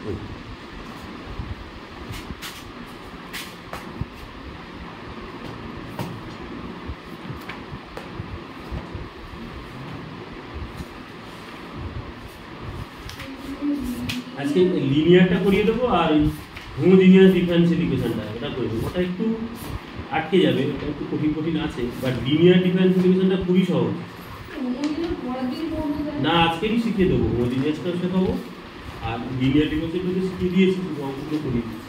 আজকে লিনিয়ারটা করিয়ে দেবো আর হোমোজিনিয়াস ডিফারেনশিয়াল ইকুয়েশনটা এটা করে দেবো। ওটা একটু আটকে যাবে, ওটা একটু কঠিন আছে, বাট লিনিয়ার ডিফারেনশিয়াল ইকুয়েশনটা খুবই সহজ। না আজকেরই শিখিয়ে দেবো, হোমোজিনিয়াসটা শেখাবো আর লিনিয়ার ডিফারেনশিয়ালটা শিখিয়ে দিয়েছি, শুধু অঙ্কগুলো করিয়ে দিয়েছি।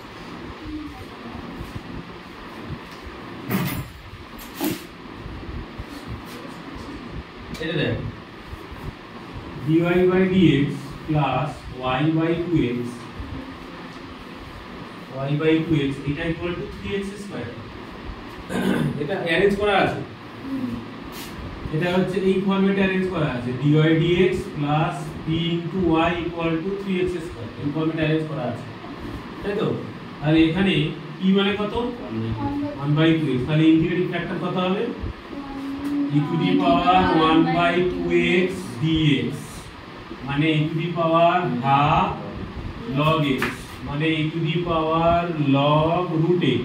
এটা দেখ dy by dx plus y by 2x এটা ইকুয়াল টু 3x স্কয়ার। এটা অ্যারেঞ্জ করা আছে, এটা হচ্ছে এই ফরম্যাটে অ্যারেঞ্জ করা আছে dy dx plus p into y equal to 3x square, এই ফরম্যাটে অ্যারেঞ্জ করা আছে, তাই তো? আর এখানে p মানে কত 1/2x, তাহলে ইন্টিগ্রেটিং ফ্যাক্টর কত হবে e to the power 1/2x dx মানে e to the power half log x মানে e to the power log root x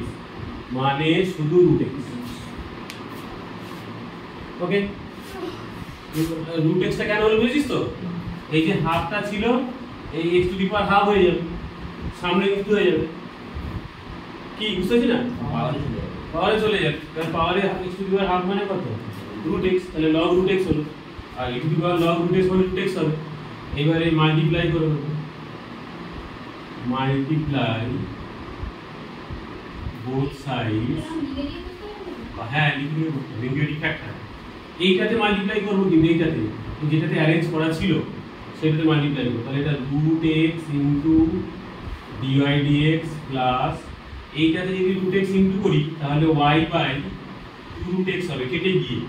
মানে শুধু root x। ওকে, root x টা কেন হলো বুঝছিস তো? এই যে হাফটা ছিল এই x to the power half হয়ে যাবে, সামনে কিন্তু হয়ে যাবে, কি বুঝছিস না? পাওয়ারে চলে যাবে, কারণ পাওয়ারে x to the power half মানে কত root x, তাহলে log root x হলো, আর e to the power log root x মানে root x হবে। এবারে মাল্টিপ্লাই করব, মাল্টিপ্লাই বোথ সাইডস, হ্যাঁ লিনিয়ার ফ্যাক্টর এইটাতে মাল্টিপ্লাই করব, কিন্তু এইটাতে যেটাতে অ্যারেঞ্জ করা ছিল সেটাতে মাল্টিপ্লাই করব, তাহলে এটা root x into dy dx plus এইটাতে যদি root x ইনটু করি তাহলে y বাই 2 root x হবে কেটে গিয়ে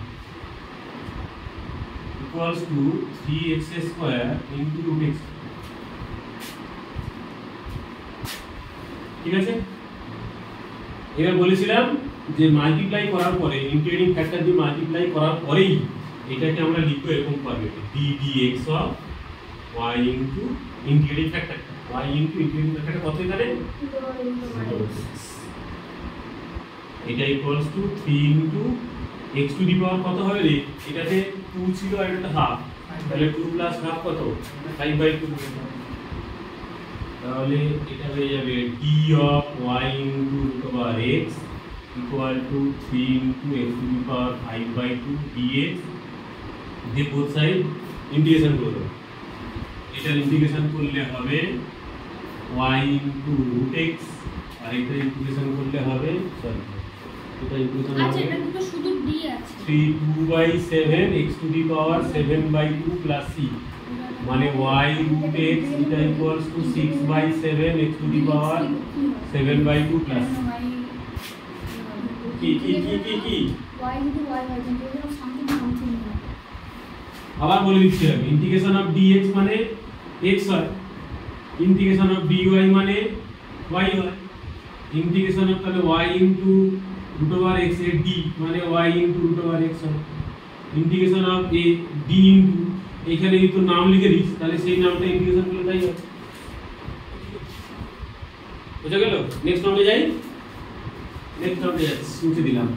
equals to 3x square into root x। ঠিক আছে, এবার বলেছিলাম যে মাল্টিপ্লাই করার পরে ইন্টিগ্রেটিং ফ্যাক্টর দিয়ে মাল্টিপ্লাই করার পরেই এটাকে আমরা লিখব এরকম ফরম্যাটে d dx of y into integrating factor y into integrating factor কত এখানে এটা equals to 3 into x to the power কত হবে রে, এটাতে 2 ছিল আর এটা হাফ, তাহলে 2 প্লাস হাফ কত 5/2, তাহলে এটা হয়ে যাবে d of y into root over x equal to 3 into x to the power 5/2 dx। দিয়ে both side ইন্টিগ্রেশন করব, এটার ইন্টিগ্রেশন করলে হবে y into root x আর এটা ইন্টিগ্রেশন করলে হবে সরি এটা ইন্টিগ্রেশন হবে, আচ্ছা এটা তো শুধু d আছে 3/2/7 x to the power 7/2 plus c মানে y root x এটা equals to 6/7 x to the power 7/2 plus কি y যদি y হয় তাহলে সামথিং আবার বলে দিচ্ছি আমি, ইন্টিগ্রেশন অফ dx মানে x হয়, ইন্টিগ্রেশন অফ dy মানে y হয়, ইন্টিগ্রেশন অফ তাহলে y into root over x এর d মানে y into root over x হয়, integration of a d into এখানে যদি তোর নাম লিখে দিস তাহলে সেই নামটা ইন্টিগ্রেশন করলে তাই হবে। বুঝা গেল? নেক্সট রাউন্ডে যাই, নেক্সট রাউন্ডে যাচ্ছি, মুছে দিলাম।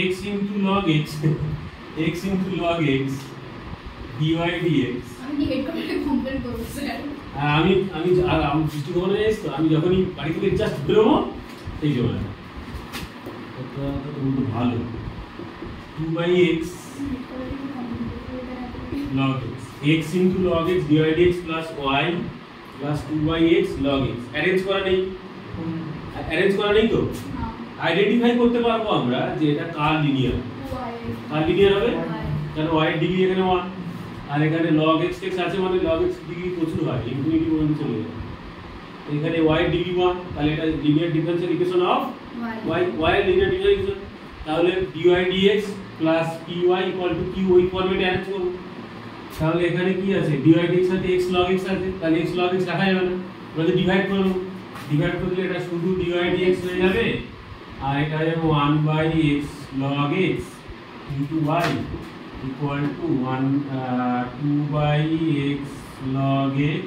x into log x x into log x dy dx আমি হেড করে কমপ্লিট করব স্যার, আমি দৃষ্টি কোণে যাই তো, আমি যখনই বাড়ি থেকে জাস্ট বেরোবো এই যে বলে এটা তো খুব ভালো 2/x log x x into log x dy dx plus y plus 2/x log x arrange করা নেই তো আইডেন্টিফাই করতে পারবো আমরা যে এটা কার লিনিয়ার হবে, কারণ y এর ডিগ্রি এখানে 1 আর এখানে log x আছে মানে log x ডিগ্রি প্রচুর হয়, ইনফিনিটি পর্যন্ত চলে যায়, এখানে y এর ডিগ্রি 1, তাহলে এটা linear differential equation of y এর লিনিয়ার ডিফারেনশিয়াল ইকুয়েশন, তাহলে dy dx plus py equal to q ওই ফরম্যাটে অ্যারেঞ্জ করব, তাহলে এখানে কি আছে dy dx সাথে x log x আছে, তাহলে x log x রাখা যাবে না, আমরা ডিভাইড করব ডিভাইড করলে এটা শুধু dy dx হয়ে যাবে আর এটা হয়ে যাবে 1/x log x into y equal to 2/x log x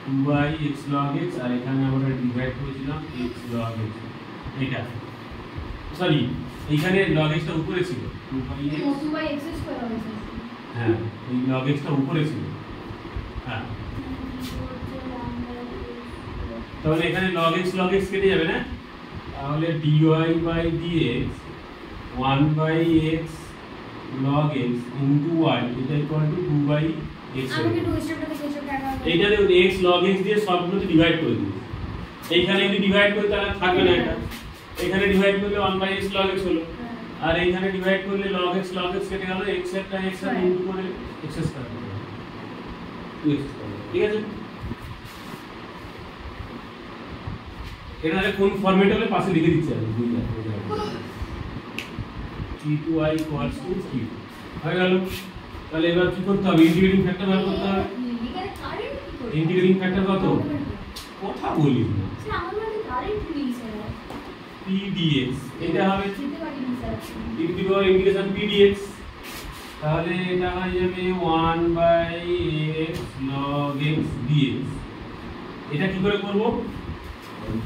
2/x log x আর এখানে আমরা ডিভাইড করেছিলাম x log x এটা সরি এইখানে log x টা উপরে ছিল 2/x স্কয়ার হবে হ্যাঁ এই log x টা উপরে ছিল হ্যাঁ তাহলে এখানে log x কেটে যাবে না তাহলে dy by dx 1/x log x into y এটা ইকুয়াল টু 2/x আমি কি 2 স্টেপটাকে শেষ করতে আগে এইটা দেখুন x log x দিয়ে সবগুলোকে ডিভাইড করে দিই এইখানে যদি ডিভাইড করি তাহলে থাকবে না এটা এখানে ডিভাইড করলে 1/x log x হলো আর এইখানে ডিভাইড করলে log x কেটে গেল x একটা x আর ইনটু করে x স্কয়ার হবে 2x ঠিক আছে এখানে কোন ফরম্যাট হলে পাশে লিখে দিচ্ছি আমি t2i equals to q হয়ে গেল তাহলে এবার কি করতে হবে ইন্টিগ্রেটিং ফ্যাক্টর বার করতে হবে এখানে কারেন্ট কি করে ইন্টিগ্রেটিং ফ্যাক্টর কত কথা বলি না স্যার আমার মধ্যে কারেন্ট নেই স্যার p dx এটা হবে যেতে পারি না স্যার ইন্টিগ্রেশন p dx তাহলে এটা হয়ে যাবে 1/x log x dx এটা কি করে করব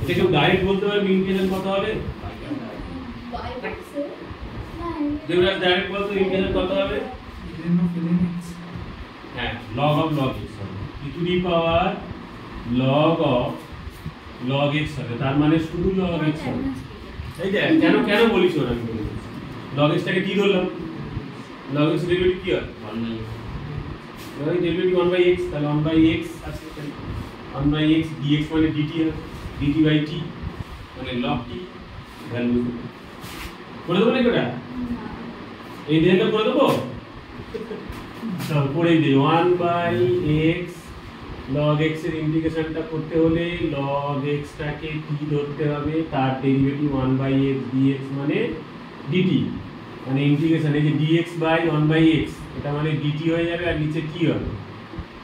এটা কেউ ডাইরেক্ট বলতে পারবে ইন্টিগ্রেশন কত হবে বাই স্যার দেবরাজ ডাইরেক্ট বলতো ইন্টিগ্রেশন কত হবে হ্যাঁ log of log x হবে e to the power log of log x হবে তার মানে শুধু log x হবে এই যে কেন বলিস ওরা আমি বলি log x টাকে কি ধরলাম log x ডেরিভেটিভ কি হয় 1/x ডেরিভেটিভ 1/x তাহলে 1/x আছে 1/x dx মানে dt হবে dt by t মানে log t ভ্যালু করে দেবো নাকি ওটা এই দিকে করে দেবো চল করে দিই 1/x log x এর ইন্টিগ্রেশনটা করতে হলে log x টাকে t ধরতে হবে তার ডেরিভেটিভ 1/x dx মানে dt মানে ইন্টিগ্রেশন এই যে dx বাই 1/x এটা মানে dt হয়ে যাবে আর নিচে t হবে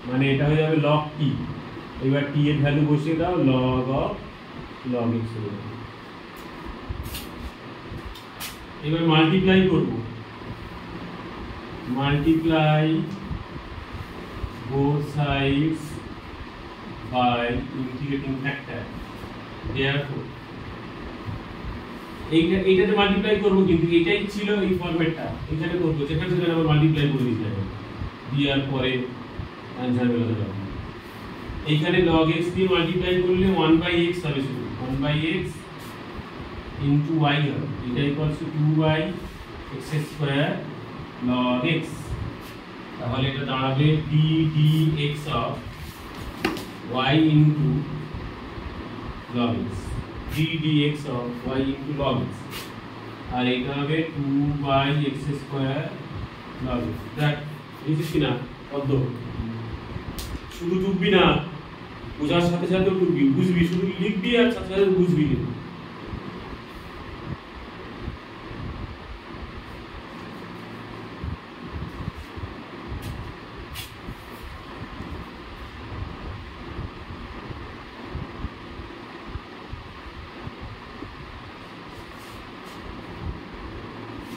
মানে এটা হয়ে যাবে log t এবার t এর ভ্যালু বসিয়ে দাও log of log x হয়ে যাবে এবার মাল্টিপ্লাই করব multiply both sides by integrating factor therefore এইটাতে মাল্টিপ্লাই করব কিন্তু এটাই ছিল এই ফরম্যাটটা এখানে করব যেখানে সেখানে আবার মাল্টিপ্লাই করে দিতে হবে দেওয়ার পরে आंसर বের হবে এইখানে log x দিয়ে মাল্টিপ্লাই করলে 1/x হবে শুধু 1/x into y হবে এটা equals to 2/x square log x তাহলে এটা দাঁড়াবে d dx of y into log x d dx of y into log x আর এটা হবে 2/x স্কয়ার log x দেখ বুঝছিস কি না অদ্দ শুধু টুকবি না বোঝার সাথে সাথে টুকবি বুঝবি শুধু লিখবি আর সাথে সাথে বুঝবি না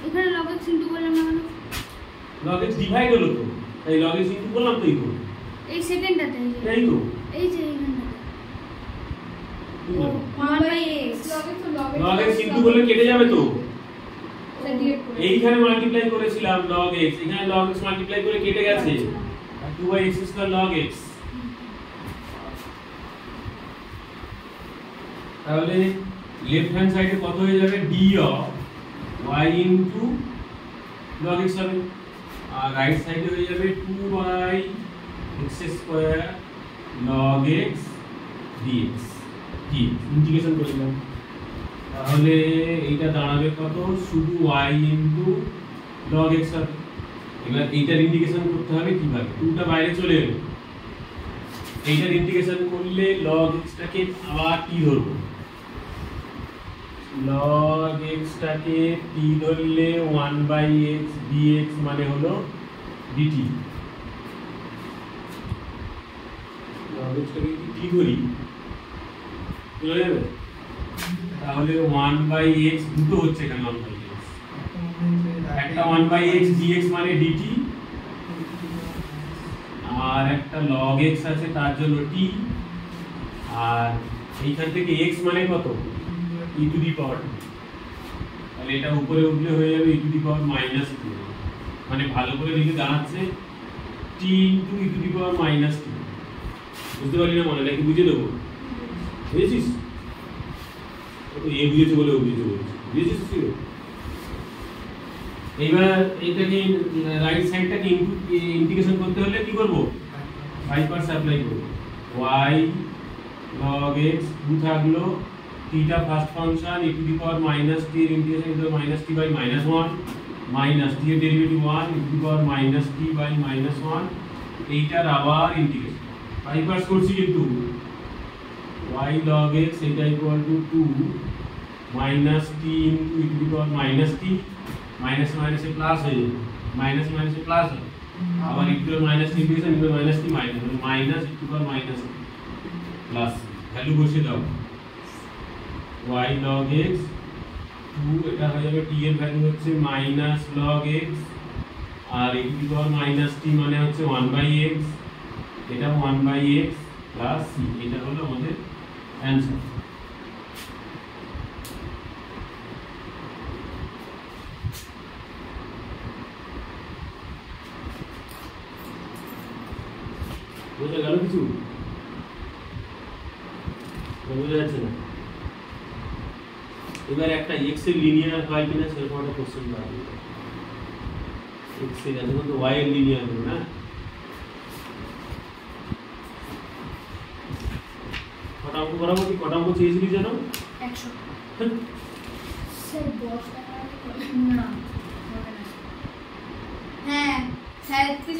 এখানে log x ইনটু করলাম না কেন log x ডিভাইড হলো তো তাই log x ইনটু করলাম তো এই সেকেন্ডটাতে এই তো এই যে এইখানটাতে 1/x log x ইনটু করলে কেটে যাবে তো এইখানে মাল্টিপ্লাই করেছিলাম log x এখানে log x মাল্টিপ্লাই করে কেটে গেছে আর 2/x স্কয়ার log x তাহলে লেফট হ্যান্ড সাইডে কত হয়ে যাবে d of y into log x হবে আর রাইট সাইডে হয়ে যাবে 2/x square log x dx কি ইন্টিগ্রেশন করলাম তাহলে এইটা দাঁড়াবে কত শুধু y into log x হবে এবার এইটার ইন্টিগ্রেশন করতে হবে কিভাবে 2 টা বাইরে চলে এলো এইটার ইন্টিগ্রেশন করলে log x টাকে আবার t ধরব log x টাকে t ধরলে 1/x dx মানে হলো dt log x টাকে t ধরি চলে যাবে। তাহলে 1/x দুটো হচ্ছে এখানে 1/x, একটা 1/x dx মানে dt, আর একটা log x আছে তার জন্য t, আর এইখান থেকে x মানে কত e টু দি পাওয়ার 2, তাহলে এটা উপরে উঠলে হয়ে যাবে e টু দি পাওয়ার -2, মানে ভালো করে লিখে দাঁড়াচ্ছে t into e to the power -2। বুঝতে পারলি না? মনে নাকি বুঝে দেবো? বুঝেছিস? তো এ বুঝেছে বলে ও বুঝেছে বলছে, বুঝেছিস তুই? এইবার এইটাকে রাইট সাইডটাকে ইন্টিগ্রেশন করতে হলে কি করব? 5 পার্টস অ্যাপ্লাই করব। y log x 2 থাকলো, theta first function e to the power -t এর integration into -t by -1, minus t এর derivative 1 e to the power -t by -1, এইটার আবার ইন্টিগ্রেশন 5 পার্টস করছি কিন্তু y log x এটা equal two 2 minus t into e to the power -t, minus মাইনাসে plus হয়ে যাবে, মাইনাস মাইনাসে প্লাস হবে, আবার e to the power -t integration into -t minus e to the power plus value বসিয়ে দাও। y log x 2 এটা হয়ে যাবে, t এর ভ্যালু হচ্ছে মাইনাস log x, আর e to the power -t মানে হচ্ছে 1/x, এটা 1/x প্লাস c, এটা হলো আমাদের অ্যানসার। বুঝে গেল কিছু? বোঝা যাচ্ছে না? এবার একটা x এর লিনিয়ার হয় কিনা সেরকম একটা কোশ্চেন পাবো। x এর এখন তো y এর লিনিয়ার হবে না? কটা অঙ্ক করাবো? কি কটা অঙ্ক চেয়েছিলি জানো? 100 স্যার 10 টাকা না হবে না। হ্যাঁ স্যার তুই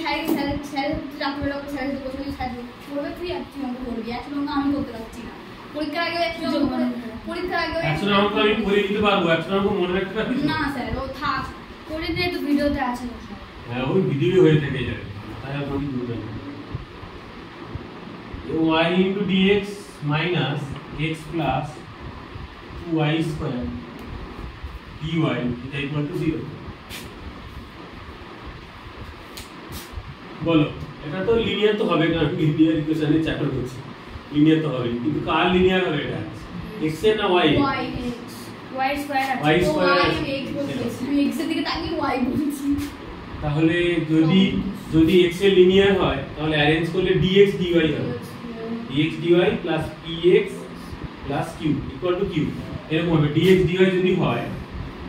স্যার রাখবে লোক স্যার তো বসে স্যার করবে, তুই একটু অঙ্ক করবি, একটু অঙ্ক আমি করতে পারছি না। পরীক্ষার আগে একটু অঙ্ক, পরীক্ষার আগে একশো অঙ্ক আমি করে দিতে পারবো, 100 অঙ্ক মনে রাখতে পারবি না স্যার, ও থাক করে দে, তো ভিডিওতে আছে। হ্যাঁ ওই ভিডিও হয়ে থাকে যাবে, তাই আর কোনো বুঝবেন না। y into dx minus x plus 2y square dy এটা ইকুয়াল টু 0। বলো এটা তো লিনিয়ার তো হবে না, লিনিয়ার ইকুয়েশনে চ্যাপ্টার করছি, লিনিয়ার তো হবে, কিন্তু কার লিনিয়ার হবে এটা? x এর না y? y স্কয়ার আছে, y স্কয়ার y x বলছি, আমি x এর দিকে তাকিয়ে y বলছি। তাহলে যদি x এর লিনিয়ার হয় তাহলে অ্যারেঞ্জ করলে dx dy হবে, dx dy plus px plus q equal to q, এরকম হবে। dx dy যদি হয়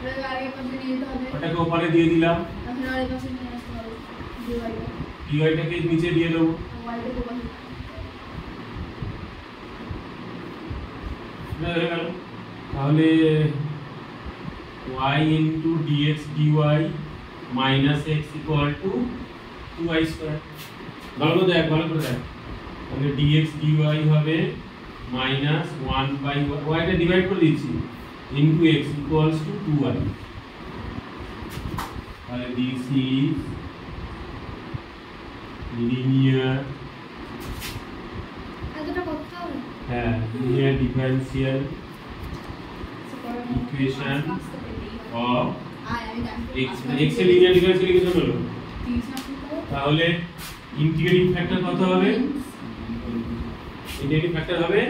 ওটা আগে পাশে নিয়ে যেতে হবে, ওটাকে উপরে দিয়ে দিলাম, তাহলে আগে পাশে নিয়ে আসতে হবে dy, dy টাকে নিচে দিয়ে দেবো, y কে উপরে। হয়ে গেল। তাহলে y into dx dy minus x equal to 2y square। ভালো করে দেখ, ভালো করে দেখ। তাহলে dx dy হবে minus 1/y, y টা ডিভাইড করে দিচ্ছি, into x equals to 2y। তাহলে this is linear, এতটা করতে হবে। হ্যাঁ linear differential equation of x, x এর লিনিয়ার ডিফারেন্সিয়াল ইকুয়েশন হলো। তাহলে ইন্টিগ্রেটিং ফ্যাক্টর কত হবে? ইন্টিগ্রেটিং ফ্যাক্টর হবে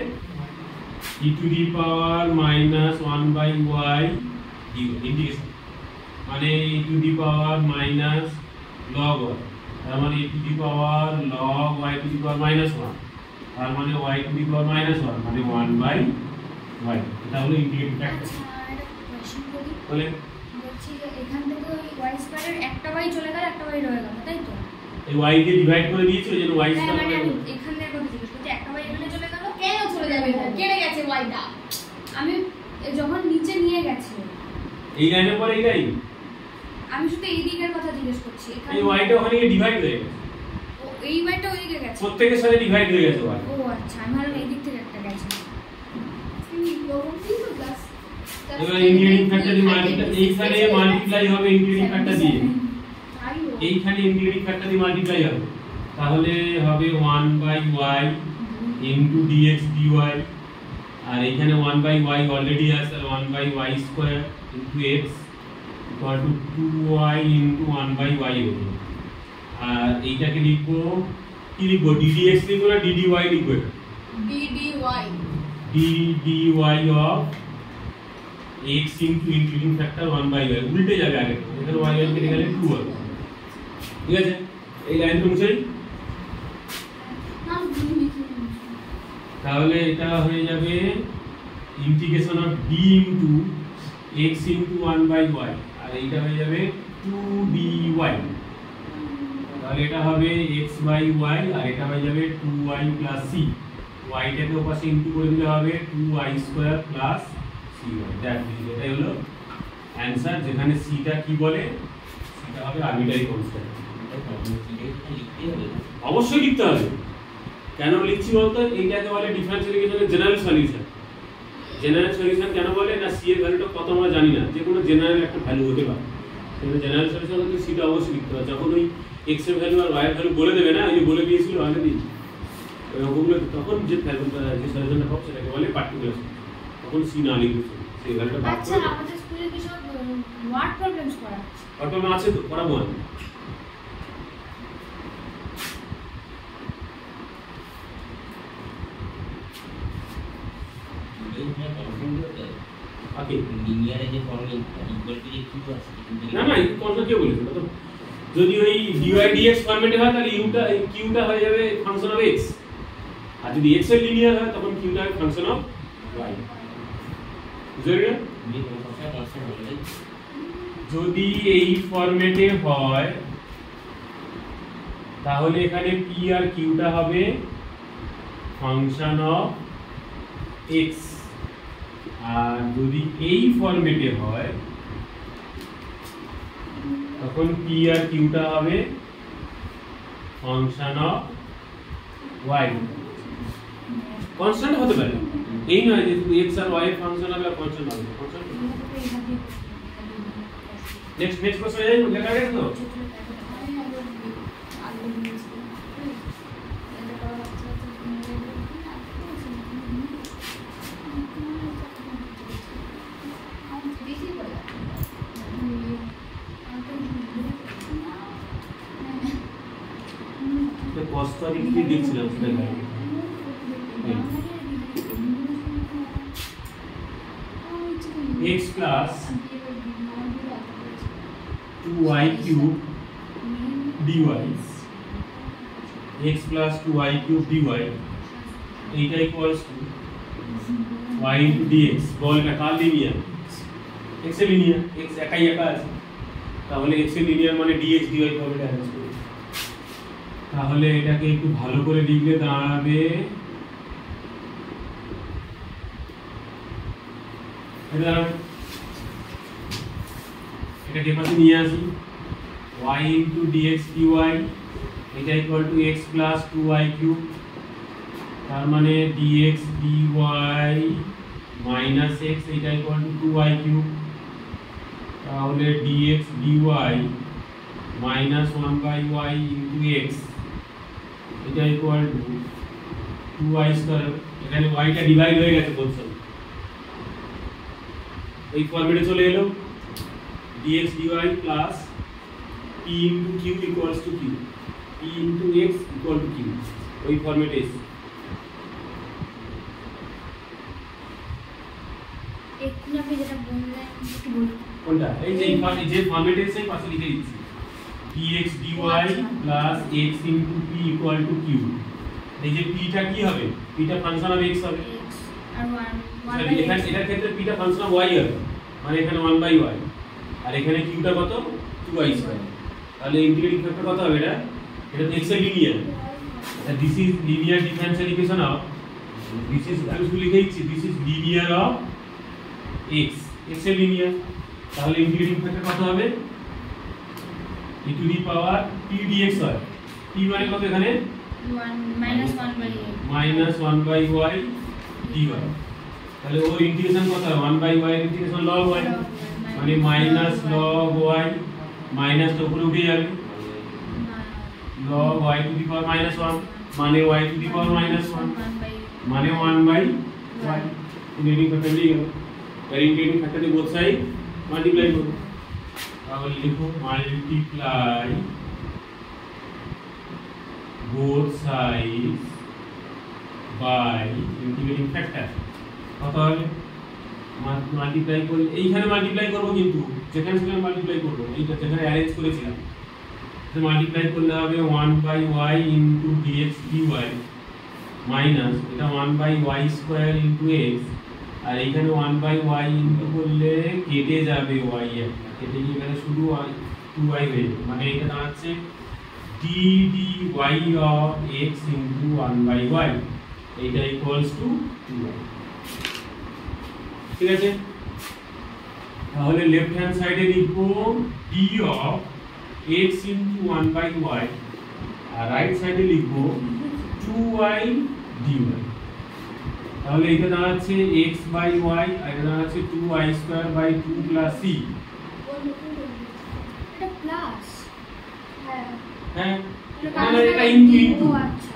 e to the power -1/y integration, মানে e to the power minus log y, তার মানে e to the power log y to the power -1, তার মানে y টু দি পাওয়ার -1 মানে 1/y। এটা হলো ইন্টিগ্রেটিং ফ্যাক্টর। আচ্ছা একটা কোশ্চেন করি, বলে বলছি যে এখান থেকে ওই y স্কয়ারের একটা y চলে গেল, একটা y রয়ে গেল, তাই তো? এই y কে ডিভাইড করে দিয়েছি ওই জন্য y হ্যাঁ স্কয়ার মানে হয়ে গেল। এখান থেকে কথা জিজ্ঞেস করছি, একটা y এখানে চলে গেল, কেন চলে যাবে? কেটে গেছে yটা, আমি যখন নিচে নিয়ে গেছে এই লাইনের পরে এই লাইন, আমি শুধু এই দিকের কথা জিজ্ঞেস করছি। এই y টা ওখানে ডিভাইড হয়ে গেছে, ও এই yটা ওই দিকে গেছে, প্রত্যেকের সাথে ডিভাইড হয়ে গেছে y। ও আচ্ছা, আমি ভাবলাম এই দিক থেকে একটা গেছে। এবার ইন্টিগ্রেটিং ফ্যাক্টর দিয়ে এইখানে মাল্টিপ্লাই হবে, ইন্টিগ্রেটিং ফ্যাক্টর দিয়ে এইখানে ইন্টিগ্রেটিং ফ্যাক্টর দিয়ে মাল্টিপ্লাই হবে, তাহলে হবে 1/y into dx dy আর এখানে 1/y অলরেডি আছে, তাহলে 1/y square into x equal two 2y into 1/y হবে। আর এইটাকে লিখবো কি লিখবো, ddx লিখবো না ddy লিখবো? dy of x into including factor 1/y, উল্টে যাবে আগে, এখানে y কেটে গেলে 2 হবে। ঠিক আছে, এই লাইন অনুযায়ী তাহলে এটা হয়ে যাবে integration of d into x into 1/y, আর এইটা হয়ে যাবে 2dy। তাহলে এটা হবে x/y আর এটা হয়ে যাবে 2y + c, y টাকে ওপাশে ইনটু করে দিলে হবে 2y² + cy। দ্যাট মিন্স এটাই হলো অ্যানসার, যেখানে c টা কি বলে, সেটা হবে আরবিট্রারি কনস্ট্যান্ট। অবশ্যই লিখতে হবে। কেন লিখছি বলতো, এইটাকে বলে ডিফারেনশিয়াল ইকুয়েশনের জেনারেল সলিউশন। জেনারেল সলিউশন কেন বলে না, সি এর ভ্যালুটা কত আমরা জানি না, যে কোনো জেনারেল একটা ভ্যালু হতে পারে, কিন্তু জেনারেল সলিউশন হতে সিটা অবশ্যই লিখতে হবে। যখন ওই এক্স এর ভ্যালু আর ওয়াই এর ভ্যালু বলে দেবে না, ওই যে বলে দিয়েছিল অলরেডি ওগুলো, তখন যে ভ্যালুটা যে সলিউশনটা পাবো সেটাকে বলে পার্টিকুলার, তখন সি না লিখবে, সেই ভ্যালুটা বাদ করে। আচ্ছা, আমাদের স্কুলে কি সব ওয়ার্ড প্রবলেমস করা আছে? ওয়ার্ড প্রবলেম আছে তো, করাবো আমি। ওকে, লিনিয়ারে যে ফর্মুলা ইকুয়াল টু যে কিউ আছে, না না, এই কনসেপ্ট কে বলেছিল তো, যদি ওই dy dx ফরম্যাটে হয় তাহলে কিউটা হয়ে যাবে ফাংশন অফ x, আর যদি x এর লিনিয়ার হয় তখন কিউটা হবে ফাংশন অফ y। বুঝলে? যদি এই ফরম্যাটে হয় তাহলে এখানে p আর কিউটা হবে ফাংশন অফ x, আর যদি এই ফরম্যাটে হয় তখন p আর কিউটা হবে ফাংশন অফ y। কনস্ট্যান্ট হতে পারে, এই নয় যে শুধু x আর y এর ফাংশন হবে আর কনস্ট্যান্ট হবে। নেক্সট কোশ্চেন যাই, লেখা গেছে তো? কষ্টরি কি দেখছিলাম সেটা x plus 2y cube dy, x plus 2y cube dy, এইটা equals to y into dx। বলটা কার লিনিয়ার? x এর লিনিয়ার, x একাই একা আছে, তাহলে x এর লিনিয়ার মানে dx dy হবে, এটা অ্যারেঞ্জ করব। তাহলে এটাকে একটু ভালো করে লিখলে দাঁড়াবে এটাকে পাশে নিয়ে আসি, y into dx dy এটা equal to x plus 2y cube, তার মানে dx dy minus x এটা ইকুয়াল টু 2y cube, তাহলে dx dy minus 1/y into x এটা ইকুয়াল টু 2y স্কয়ার। এখানে y টা ডিভাইড হয়ে গেছে বোথ সাইড, এই ফরম্যাটে চলে এলো, dx dy plus p into q equals to q, p into x equal to q, ওই ফরম্যাটে এসে একটু আপনি যেটা বললেন একটু বলুন। কোনটা? এই যে ফরম্যাটে এসে পাশে লিখে দিচ্ছি, dx dy plus x into p equal to q। এই যে p টা কি হবে? p টা ফাংশন অফ x হবে, আর 1 এখানে এটার ক্ষেত্রে p টা ফাংশন অফ y হবে, মানে এখানে 1/y, আর এখানে q টা কত? 2y square. তাহলে ইন্টিগ্রেটিং ফ্যাক্টর কত হবে? এটা তো x এর linear, this is linear differential equation of, this is আমি শুধু লিখে দিচ্ছি, this is linear of x, x এর লিনিয়ার, তাহলে ইন্টিগ্রেটিং ফ্যাক্টর কত হবে? e to the power p dx হয়, p মানে কত এখানে? 1 1/y dy, তাহলে ওর ইন্টিগ্রেশন কত হয়? 1/y এর ইন্টিগ্রেশন log y, মানে মাইনাস log y, মাইনাসটা উপরে উঠে যাবে, log y to the power -1, মানে y টু দি পাওয়ার -1, মানে 1/y। ইন্টিগ্রেটিং ফ্যাক্টর দিয়ে গেল, আর ইন্টিগ্রেটিং ফ্যাক্টর দিয়ে বোথ সাইড মাল্টিপ্লাই করব, তাহলে লিখো multiply both sides by integrating factor কত হবে মাল্টিপ্লাই করে এইখানে মাল্টিপ্লাই করব, কিন্তু যেখানে সেখানে মাল্টিপ্লাই করব, এইটা যেখানে অ্যারেঞ্জ করেছিলাম তো মাল্টিপ্লাই করলে হবে 1/y into dx dy minus এটা 1/y স্কয়ার into x, আর এইখানে 1/y into করলে কেটে যাবে y একটা, কেটে গিয়ে এখানে শুধু 2y হয়ে যাবে, মানে এটা দাঁড়াচ্ছে d dy of x into 1/y, এটা ইকুয়ালস টু 2y। ঠিক আছে, তাহলে লেফট হ্যান্ড সাইডে লিখবো d of x into 1/y, আর রাইট সাইডে লিখবো 2y dy। তাহলে এটা দাঁড়াচ্ছে x/y, আর এটা দাঁড়াচ্ছে 2y square by 2 plus c। এটা প্লাস, হ্যাঁ হ্যাঁ মানে এটা ইনটু আচ্ছা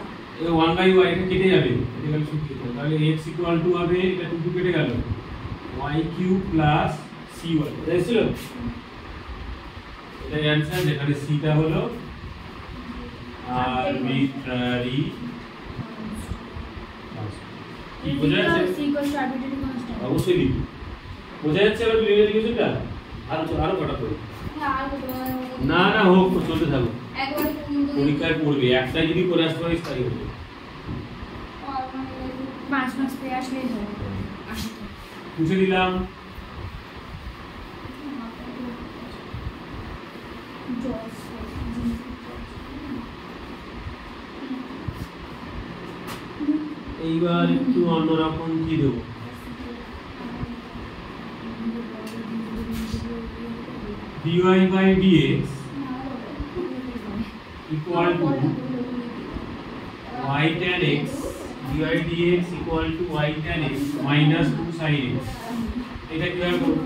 1/y এটা কেটে যাবে, কেটে গেলে সূত্র, তাহলে x ইকুয়াল টু হবে এটা 2 কেটে গেল y কিউব প্লাস cy, তাই ছিল এটা অ্যানসার, যেখানে c টা হলো আরবিট্রারি কি বোঝা যাচ্ছে? অবশ্যই লিখো, বোঝা যাচ্ছে? এবার লিনিয়ার ইকুয়েশনটা আরো কটা করো না না হোক চলতে থাকো, পরীক্ষায় পড়বে, একটাই যদি করে আসতে পারিস তাই হবে। 5 মাস পরে আসলেই হবে। মুছে দিলাম। এইবার একটু অন্যরকম কি দেবো, dy by dx equal to y tan x, dy dx equal to y tan x minus 2 sin x, এটা কিভাবে করব?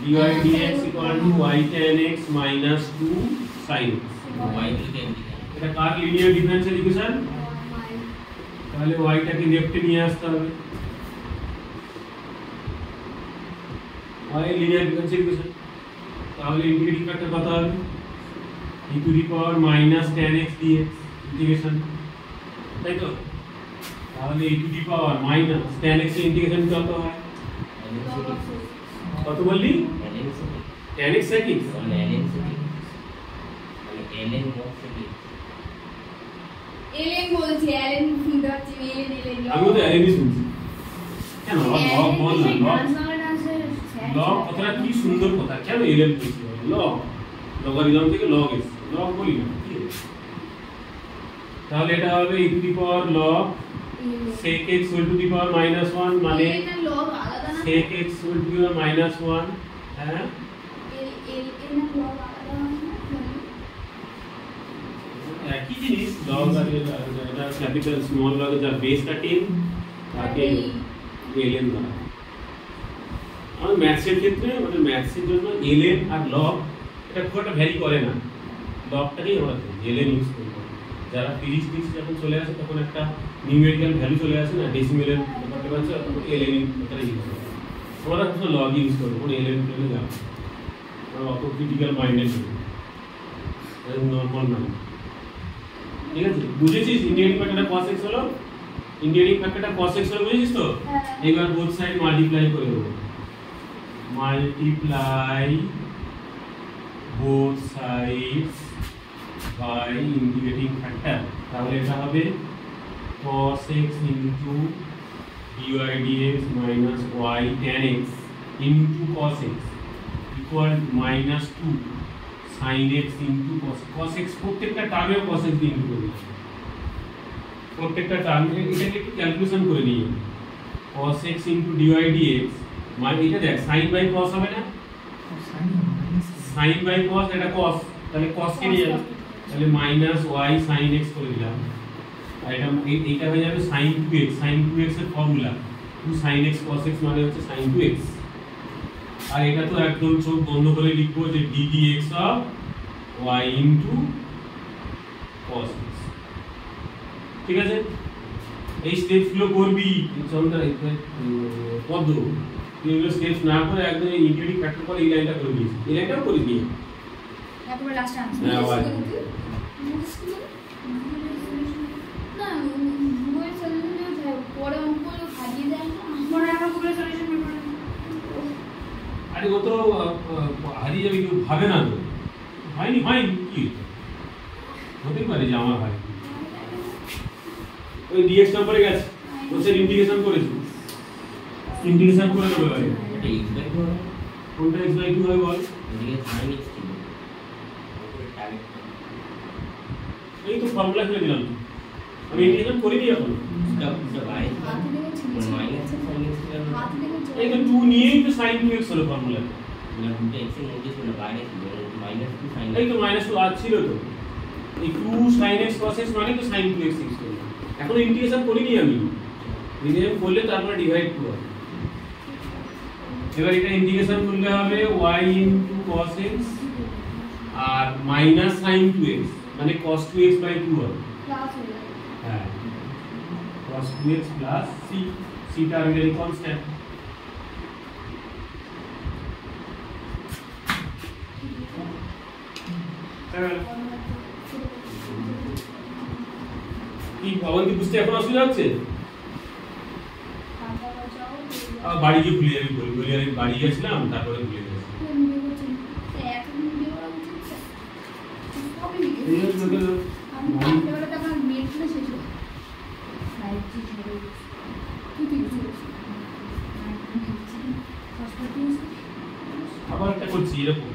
dy dx equal to y tan x minus 2 sin x, এটা কার লিনিয়ার ডিফারেন্সিয়াল ইকুয়েশন? তাহলে y টাকে লেফটে নিয়ে আসতে হবে, y লিনিয়ার ডিফারেন্সিয়াল ইকুয়েশন, তাহলে ইন্টিগ্রেটিং ফ্যাক্টর কত হবে? e to the power minus tan x dx integration, তাই তো? তাহলে e to the power minus tan x এর ইন্টিগ্রেশন কত হয়? কত বললি? tan x কি? এলেন বলছি, এলেন শুনতে পাচ্ছি, এলেন আমি তো এলেনই শুনছি, কেন লগ বল না, লগ কথাটা কি সুন্দর কথা, কেন এলেন বলছি? লগ লগারিদম থেকে লগ এসে লগ বলি না, তাহলে এটা হবে e to the power log sec x whole to the power minus 1, মানে এটা লগ আলাদা না, sec x whole to the power minus 1, হ্যাঁ এর না লগ আলাদা না, একই জিনিস, log আর এটা ক্যাপিটাল স্মল log এর যা বেসটা 10 তাকে ln বলা। আর ম্যাথসের ক্ষেত্রে মানে ম্যাথসের জন্য ln আর log এটা খুব একটা ভ্যারি করে না, লগটাকেই আমরা ln ইউজ করি। যারা ফিজিক্স যখন চলে আসে তখন একটা নিউমেরিক্যাল ভ্যালু চলে আসে না, ডেসিমেলের ব্যাপারটা আছে, তখন ln এটা ইউজ করে। আমরা এখন লগ ইউজ করব, কোন ln প্লেনে যাব আমরা অত ক্রিটিক্যাল মাইন্ডেড নই, এটা নরমাল না। ঠিক আছে, বুঝেছিস? ইন্টিগ্রেটিং ফ্যাক্টরটা cos x হলো, ইন্টিগ্রেটিং ফ্যাক্টরটা cos x হলো, বুঝেছিস তো? এবার বোথ সাইড মাল্টিপ্লাই করে দেব, multiply both sides by integrating factor, তাহলে এটা হবে cos x into dy dx minus y tan x into cos x equal minus 2 sin x into cos x, প্রত্যেকটা টার্মে cos x দিয়ে ইনটু করব, প্রত্যেকটা টার্মে এটাকে একটু ক্যালকুলেশন করে নিই, cos x into dy dx মানে এটা দেখ sin বাই cos হবে না, sin বাই cos, এটা cos, তাহলে cos কে নিয়ে যাবে, তাহলে মাইনাস y sin x করে দিলাম, আর এটা এইটা হয়ে যাবে sin 2x, sin 2x এর formula 2 sin x cos x মানে হচ্ছে sin 2x, আর এটা তো একদম চোখ বন্ধ করে লিখবো যে d dx of y into cos x। ঠিক আছে, এই স্টেপস গুলো করবি চন্দ্র পদ্ম তুই এগুলো স্টেপস না করে একদম ইন্টিগ্রেটিং ফ্যাক্টর করে এই লাইনটা করে দিয়েছিস এই লাইনটাও করে দিয়ে তারপরে লাস্ট আনসার হ্যাঁ আবার না গুগল সলিউশন পরে অঙ্কগুলো হারিয়ে যায় না মনে হয় আমরা গুগল সলিউশন পেপার আরে ও তো হারিয়ে যাবে কেউ ভাবে না তো হয়নি কি হতে পারে যে আমার হয় ওই ডিএক্স নম্বরে গেছে বলছে ইন্টিগ্রেশন করেছি ইন্টিগ্রেশন করে দেবো এবারে এটা এক্স বাই টু হবে কোনটা x বাই 2 হয় বল এদিকে সাইন এক্স ছিল এই তো ফর্মুলা ফেলে দিলাম আমি ইন্টিগ্রেশন করিনি এখন এটা বাইরে হাতে দেখে ছিল মাইনাস সাইন এক্স ছিল হাতে দেখে এই তো 2 নিয়েই তো sin 2x হলো ফর্মুলা না দুটো এক্স এর মধ্যে ছিল বাইরে ছিল মাইনাস টু সাইন এই তো -2 আর ছিল তো এই 2 sin x cos x মানে তো sin 2x x করলাম এখন ইন্টিগ্রেশন করিনি আমি ইন্টিগ্রেশন করলে তারপরে ডিভাইড করব এবার এটা ইন্টিগ্রেশন করলে হবে y cos x আর মাইনাস sin 2x মানে cos 2x 2 হবে ক্লাস হয়ে যায় হ্যাঁ cos 2x c c টা আরবিট্রারি কনস্ট্যান্ট কি ভবন্তি বুঝতে এখন অসুবিধা হচ্ছে বাড়ি গিয়ে ভুলে যাবি বলি আমি বাড়ি গেছিলাম তারপরে ভুলে গেছি আবার একটা করছি এরকম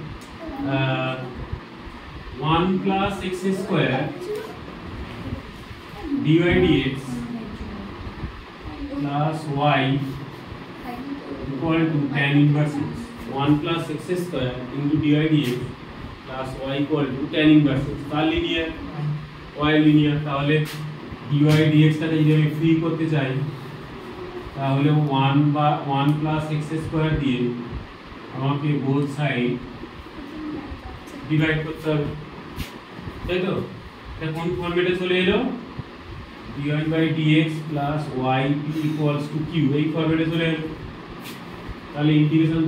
1 plus x square dy dx plus y equal to tan inverse x 1 plus x square into dy dx plus y equal to tan inverse x তার লিনিয়ার y লিনিয়ার তাহলে dy dx টাকে যদি আমি ফ্রি করতে চাই তাহলে 1 plus x square দিয়ে আমাকে বোথ সাইড ডিভাইড করতে হবে তাই তো এটা কোন ফরম্যাটে চলে এলো dy by dx plus y equals to q এই ফরম্যাটে চলে এলো তাহলে ইন্টিগ্রেশন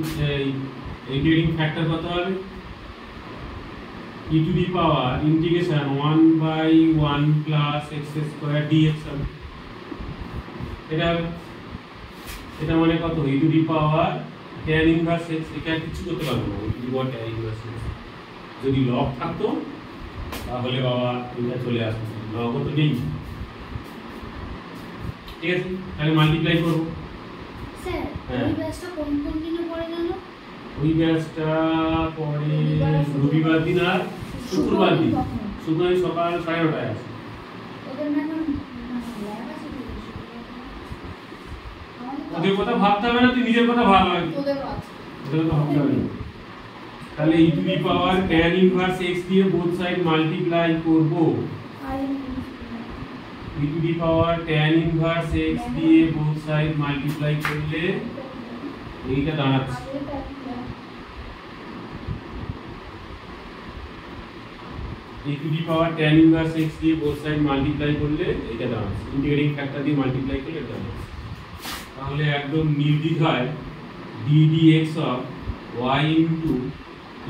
ইন্টিগ্রেটিং ফ্যাক্টর কত হবে e to the power integration 1 by 1 plus x square dx হবে এটা মানে কত e to the power tan inverse x এটা কিছু করতে পারবো না e to the power tan inverse x যদি লগ থাকতো তাহলে বাবা এটা চলে আসতো লগ তো নেই ঠিক আছে তাহলে মাল্টিপ্লাই করব স্যার হ্যাঁ। এই ব্যাচটা কোন দিনে পড়ে গেল ওই ব্যাচটা পরে রবিবার দিন আর শুক্রবার দিন শুক্রবার সকাল 9:30টায় আছে ওদের ম্যাডাম ল্যাব আছে ওদের কথা ভাবতে হবে না তুই নিজের কথা ভাব আগে ওদের আছে ওদের কথা ভাবতে হবে না তাহলে e to the power tan inverse x দিয়ে both side মাল্টিপ্লাই করব e to the power tan inverse x দিয়ে both side মাল্টিপ্লাই করলে এইটা দাঁড়াচ্ছে e to the power tan inverse x দিয়ে both side মাল্টিপ্লাই করলে এইটা দাঁড়াচ্ছে ইন্টিগ্রেটিং ফ্যাক্টর দিয়ে মাল্টিপ্লাই করলে এটা দাঁড়াচ্ছে তাহলে একদম নির্দ্বিধায় d dx of y into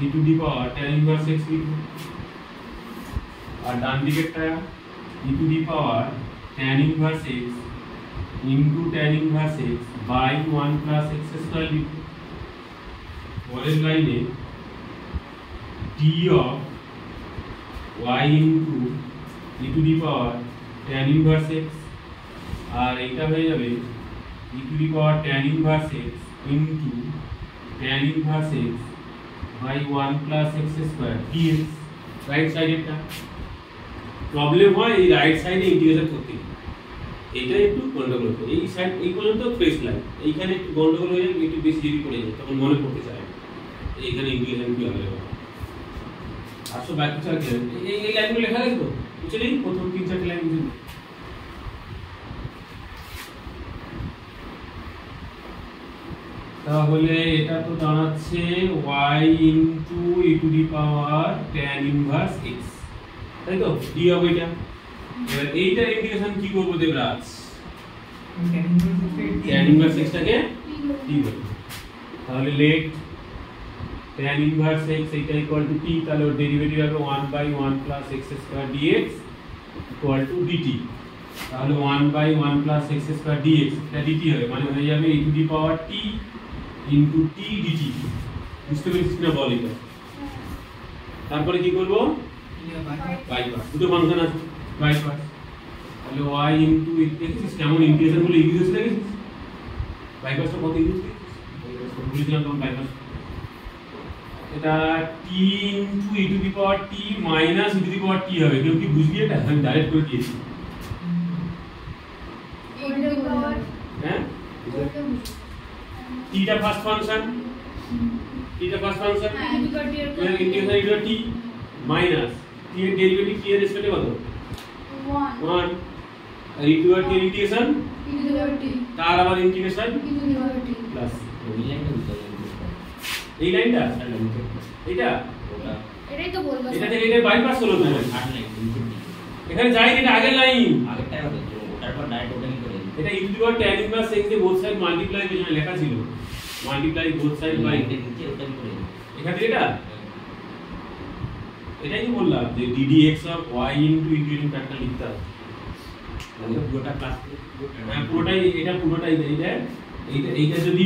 e to the power tan inverse x লিখব আর ডান দিকেরটা e to the power tan inverse x into tan inverse x by 1 plus x square লিখব পরের লাইনে d of y into e to the power tan inverse x আর এটা হয়ে যাবে e to the power tan inverse x into tan inverse x by 1 plus x square dx right সাইডেরটা problem হয় এই রাইট সাইডে ইন্টিগ্রেশন করতে এইটা একটু গন্ডগোল হবে এই সাইড এই পর্যন্ত ফ্রেশ লাইন এইখানে একটু গন্ডগোল হয়ে যাবে একটু বেশি যদি পড়ে যায় তখন মনে পড়তে চায় এইখানে ইন্টিগ্রেশন কি হবে আসো বাকি চাকে এই লাইনগুলো লেখা আছে তো বুঝে নেই প্রথম 3-4 লাইন বুঝে তাহলে এটা তো দাঁড়াচ্ছে y into e to the power tan inverse x তাই তো d হবে এটা এবার এইটার ইন্টিগ্রেশন কি করব দেবরাজ tan ইনভার্স x টাকে t বলি। তাহলে লেট tan ইনভার্স x এটা ইকুয়াল টু t, তাহলে ওর ডেরিভেটিভ হবে 1/1 + x² dx equal two dt। তাহলে 1/1 + x² dx এটা dt হবে, মানে হয়ে যাবে e to the power t into t dt। বুঝতে পেরেছিস না বল এটা? তারপরে কি করব? বাইপাস, দুটো ফাংশন আছে বাইপাস। তাহলে y ইনটু দেখছিস কেমন ইন্টিগ্রেশন গুলো ইউজ হচ্ছে, দেখছিস বাইপাসটা কত ইউজ করছিস, বুঝলাম তখন বাইপাস। এটা t into e to the power t minus e to the power t হবে। কেউ কি বুঝবি এটা? আমি ডাইরেক্ট করে দিয়েছি। হ্যাঁ, t টা ফার্স্ট ফাংশন, t টা first function, integration e to t minus t এর ডেরিভেটিভ t এর রেসপেক্টে কত? 1 আর e টু t এর ইন্টিগ্রেশন তার আবার ইন্টিগ্রেশন প্লাস এই লাইনটা, এইটা এটাই তো বলবো। এটা থেকে এটা বাইপাস হলো তো, এখানে যাই এটা আগের লাইন, আগেরটা হবে তো তারপর ডাইরেক্ট ওটা কি করে এটা e to tan inverse x এ বোথ সাইড মাল্টিপ্লাই যেখানে লেখা ছিল মাল্টিপ্লাই বোথ সাইড বাই নিচে ওটা কি করে এখানে এটা এটাই কি বললাম যে ddx of y into equivalent factor লিখতে হবে। মানে পুরোটা ক্লাস হ্যাঁ পুরোটাই, এটা পুরোটাই এইটা যদি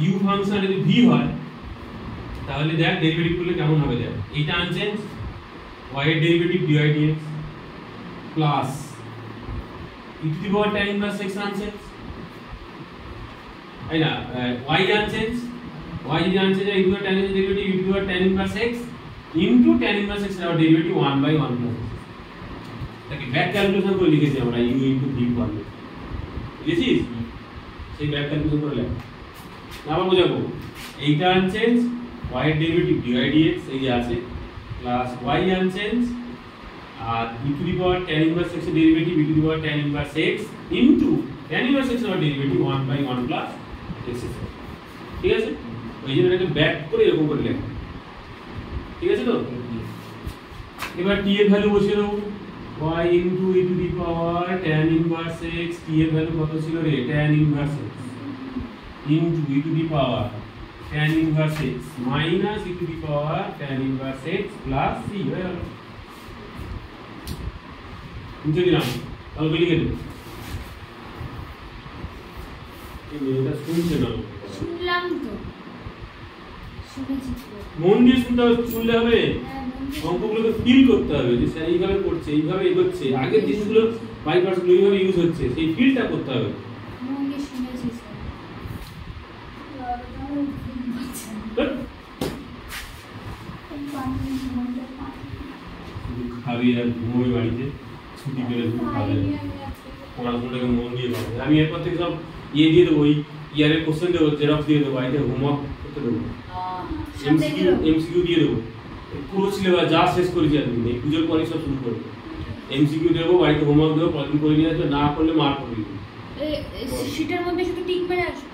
u ফাংশন যদি v হয় তাহলে দেখ ডেরিভেটিভ করলে কেমন হবে। দেখ এইটা আনচেঞ্জ, y এর derivative dy dx plus e to the power tan inverse x unchange, তাই না? y আনচেঞ্জ, y যদি আনচেঞ্জ হয় e টু দি tan এর derivative e to the power tan inverse x into tan inverse x এর derivative 1/1 plus তাকে back calculation করে লিখেছি আমরা u ইনটু v ফর্মে, বুঝেছিস? সেই ব্যাক ক্যালকুলেশন করে লেখ। আবার বোঝাবো, এইটা আনচেঞ্জ, y এর ডেরিভেটিভ dy dx এই যে আছে প্লাস y আনচেঞ্জ আর e to the power tan inverse x এর derivative e to the power tan inverse x into tan inverse x এর ডেরিভেটিভ 1/1 প্লাস x স্কয়ার। ঠিক আছে? ওই জন্য এটাকে ব্যাক করে এরকম করে লেখ। ঠিক আছে তো? এবার t এর ভ্যালু বসিয়ে দেবো, y into e to the power tan inverse x, t এর ভ্যালু কত ছিল রে? tan inverse x into e to the power tan inverse x minus e to the power tan inverse x plus c হয়ে গেল। বুঝে দিলাম, তাহলে লিখে দেব। এই মেয়েটা শুনছে না, শুনলাম তো, শুনেছি তো। মন দিয়ে শুনতে হবে, শুনলে হবে, হ্যাঁ, অঙ্কগুলোকে ফিল করতে হবে যে স্যার এইভাবে করছে, এইভাবে এগোচ্ছে, আগের জিনিসগুলো বাইপাস গুলো এইভাবে ইউজ হচ্ছে, সেই ফিলটা করতে হবে। মন দিয়ে শুনেছি স্যার। খাবি আর ঘুমোবে বাড়িতে, ছুটি পেলে শুধু খাবে, পড়াশোনাটাকে মন দিয়ে পাবে। আমি এরপর থেকে সব ইয়ে দিয়ে দেবো, ওই ইয়ারের কোশ্চেন দেবো, জেরক্স দিয়ে দেবো, বাড়িতে হোমওয়ার্ক করতে দেবো, এমসিকিউ দিয়ে দেবো। পুরো সিলেবাস যা শেষ করেছি আর এই পুজোর পরে সব শুরু করবো। এমসিকিউ দেবো, বাড়িতে হোমওয়ার্ক দেবো, পড়াশোনা করে নিয়ে আসবে, না করলে মার পড়বে। শীটের মধ্যে শুধু টিক মেরে আসবে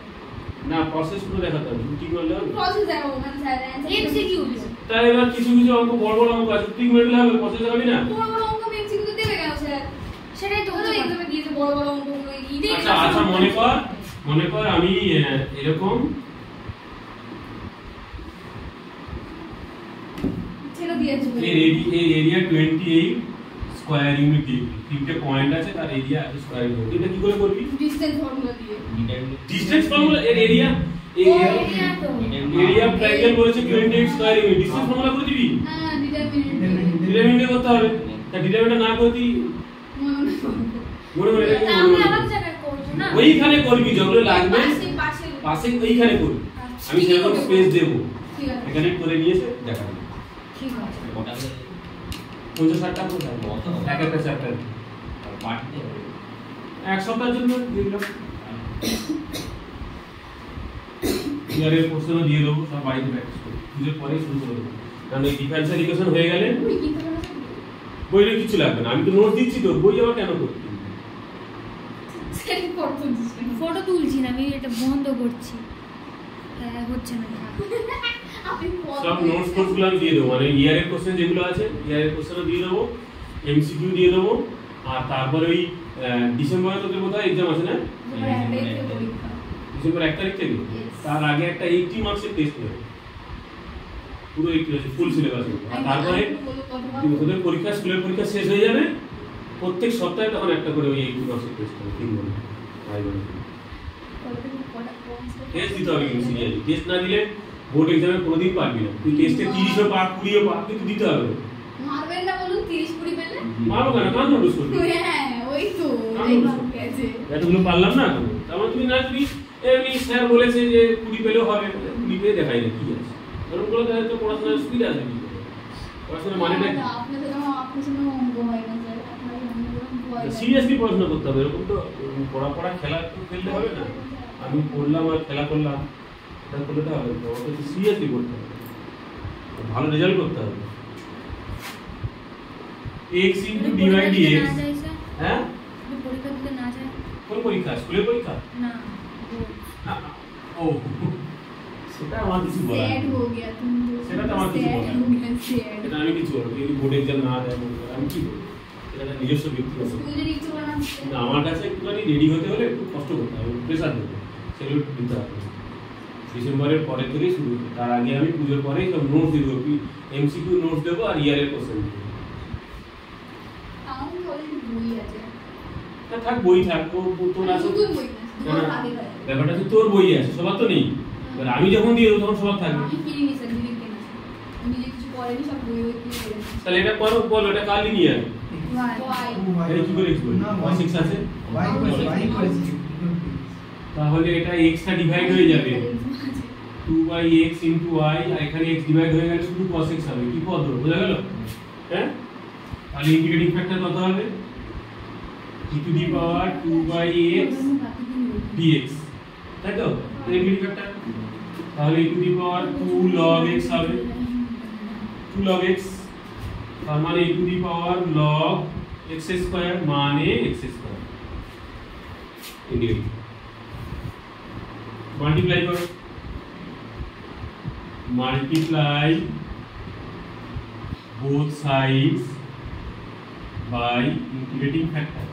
না, প্রসেস পুরো দেখাতে হবে, ঠিক করলে হবে। প্রসেস দেখাবো মানে স্যার এমসিকিউ তাই এবার কিছু কিছু অঙ্ক বড় বড় অঙ্ক আছে, ঠিক মেরলে হবে, প্রসেস দেখাবি না। বড় বড় অঙ্ক এমসিকিউ তো দেবে কেন স্যার? সেটাই তো এক্সামে দিয়েছে বড় বড় অঙ্কগুলো ইজি। আচ্ছা আচ্ছা, মনে কর আমি এরকম ছেড়ে দিয়েছে এই এরিয়া 28 স্কয়ার ইউনিট দিয়ে তিনটে পয়েন্ট আছে, তার এরিয়া আছে স্কয়ার ইউনিট। এটা কি করে করবি? ডিসটেন্স ফর্মুলা দিয়ে। ডিসটেন্স ফর্মুলা, এর এরিয়া এরিয়া ট্রায়াঙ্গেল বলেছে 28 স্কয়ার ইউনিট, ডিসটেন্স ফর্মুলা করে দিবি। হ্যাঁ, ডিটারমিনেন্ট ডিটারমিনেন্ট করতে হবে। তা ডিটারমিনেন্ট না করতি মনে আমি আলাদা জায়গায় করব না, ওইখানে করবি, যেগুলো লাগবে পাশে পাশে ওইখানে করবি। আমি সেরকম স্পেস দেব, ঠিক আছে এখানে করে নিয়েছে দেখাবো। ঠিক আছে। ওটা 50-60টা কোথায়? এক একটা চ্যাপ্টার পাঠতে এক সপ্তাহের জন্য দিয়ে দিলাম। ইয়ারের কোশ্চেনও দিয়ে দেবো, সব বাড়িতে প্র্যাকটিস করবো, পুজোর পরেই শুরু করে দেবো। কারণ এই ডিফারেন্সিয়াল ইকুয়েশন হয়ে গেলে তুমি কি করে বইয়ের কিছু লাগবে না, আমি তো নোট দিচ্ছি তো, বই আবার কেন করবি? সেট করতে দিস না। ফটো তুলছি না, আমি এটা বন্ধ করছি, হচ্ছে না। আপনি সব নোটস কোর্সগুলো আমি দিয়ে দেবো, মানে ইয়ারের কোশ্চেন যেগুলো আছে ইয়ারের কোশ্চেনও দিয়ে দেবো, এমসিকিউ দিয়ে দেবো, আর তারপরে ওই ডিসেম্বরে তোদের বোধহয় এক্সাম আছে না? ডিসেম্বর 1 তারিখ থেকে? তার আগে একটা 80 মার্কসের টেস্ট হবে, পুরো 80 আছে, ফুল সিলেবাস। আর তারপরে তোদের পরীক্ষা, স্কুলের পরীক্ষা শেষ হয়ে যাবে, প্রত্যেক সপ্তাহে তখন একটা করে ওই 80 মার্কসের টেস্ট হবে, 3 বলে টেস্ট দিতে হবে। কিন্তু সিরিয়াসলি টেস্ট না দিলে বোর্ড এক্সামে কোনোদিন পারবি না। তুই টেস্টে 30ও পার, 20ও পার, কিন্তু দিতে হবে। মারবেন না বলুন, 30-20 পেলে মারবো কেন? কান নোটিস করবি। হ্যাঁ ওই তো এতগুলো পারলাম না এখন। তারপর তুমি না, তুমি এমনি স্যার বলেছে যে 20 পেলেও হবে, 20 পেয়ে দেখাই না কি আছে। এরকম করে দেখা যাচ্ছে পড়াশোনার সুবিধা আছে, পড়াশোনার মানেটা কি? আপনার সঙ্গে অঙ্ক হয় না স্যার, আপনার অঙ্ক সিরিয়াসলি পড়াশোনা করতে হবে। এরকম তো পড়া খেলা তো খেলতে হবে না। আমি পড়লাম আর খেলা করলাম, এটা করলে তো হবে না। ওটা তো সিরিয়াসলি করতে হবে, ভালো রেজাল্ট করতে হবে। x * dy dx। হ্যাঁ, পরীক্ষা দিতে না যায়। কোন পরীক্ষা? স্কুলের পরীক্ষা? না, ও সেটা আমার কিছু বলার স্যাড নেই। হো গিয়া তুম তো, সেটা তো আমার কিছু বলার নেই। স্যাড। এটা আমি কিছু বলবো, যদি বোর্ড এক্সাম না দেয় আমি কি বলবো? এটা নিজস্ব ব্যক্তিগত। স্কুলে লিখতে পারা না, আমার কাছে একটুখানি রেডি হতে হলে একটু কষ্ট করতে হবে, প্রেশার দেবে, সেগুলো দিতে হবে। ডিসেম্বরের পরে থেকেই শুরু হবে। তার আগে আমি পুজোর পরেই সব নোটস দিয়ে দেবো, এমসিকিউ নোটস দেবো আর ইয়ারের কোশ্চেন দেবো। আমার অলরেডি বই আছে। তা থাক, বই থাক, তোর আছে। নতুন বই না, না, তোমার না, আগে হয়। ব্যাপারটা হচ্ছে তোর বই আছে, সবার তো নেই। এবার আমি যখন দিয়ে দেবো তখন সবার থাকবে। আমি কিনিনি স্যার, দিদি কেনা। আমি যে কিছু পড়েনি সব বই কিনে ফেলেছি। তাহলে এটা করো, বলো এটা কালই নিয়ে আয়। Why? এই কি করে লিখবো? cos x আছে, তাহলে এটা x টা ডিভাইড হয়ে যাবে 2/x * y, আর এখানে x ডিভাইড হয়ে গেলে শুধু cos x হবে। কি পদ বোঝা গেল? হ্যাঁ, তাহলে ইন্টিগ্রেটিং ফ্যাক্টর কত হবে? e⁻² 2/x dx, তাই তো? ইন্টিগ্রেটিং ফ্যাক্টর তাহলে e⁻² log x হবে, 2 log x, তার মানে e⁻log x² মানে x²। ইন্টিগ্রেটিং মাল্টিপ্লাই করো, multiply both sides by integrating factor।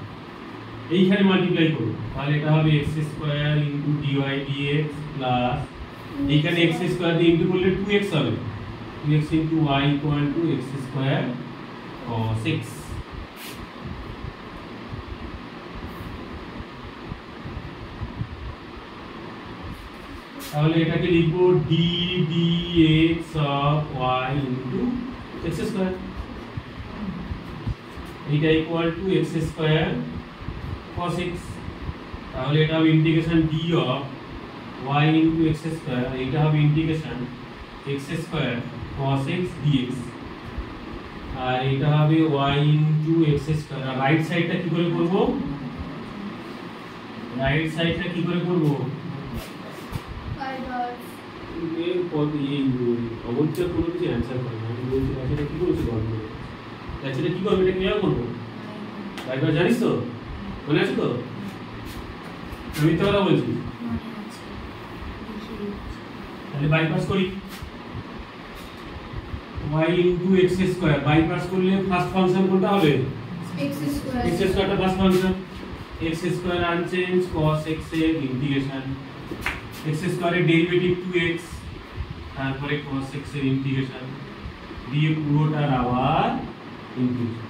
এইখানে মাল্টিপ্লাই করো, তাহলে এটা হবে x² * dy dx প্লাস এইখানে x² দিয়ে ইনটু করলে 2x হবে, 2x * y = x² cos x। তাহলে এটাকে লিখবো d dx of y into x², এটা equal two x² cos x। তাহলে এটা হবে integration d of y into x², এটা হবে integration x² cos x dx, আর এটা হবে y into x²। আর রাইট সাইডটা কি করে করব? রাইট সাইডটা কি করে করব? এই পদ এই অবশ্যই কোনো কিছু অ্যানসার করে না। আমি বলছি আসলে কি বলছি গল্প, আসলে কি করবে, এটা কিভাবে করবো? একবার জানিস তো, মনে আছে তো? আমি তো কথা বলছি, তাহলে বাইপাস করি y into x² বাইপাস করলে ফার্স্ট ফাংশন কোনটা হবে? x² টা first function, x² unchange cos x এর ইন্টিগ্রেশন, x² এর ডেরিভেটিভ 2x, তারপরে cos x এর ইন্টিগ্রেশন দিয়ে পুরোটার আবার ইন্টিগ্রেশন,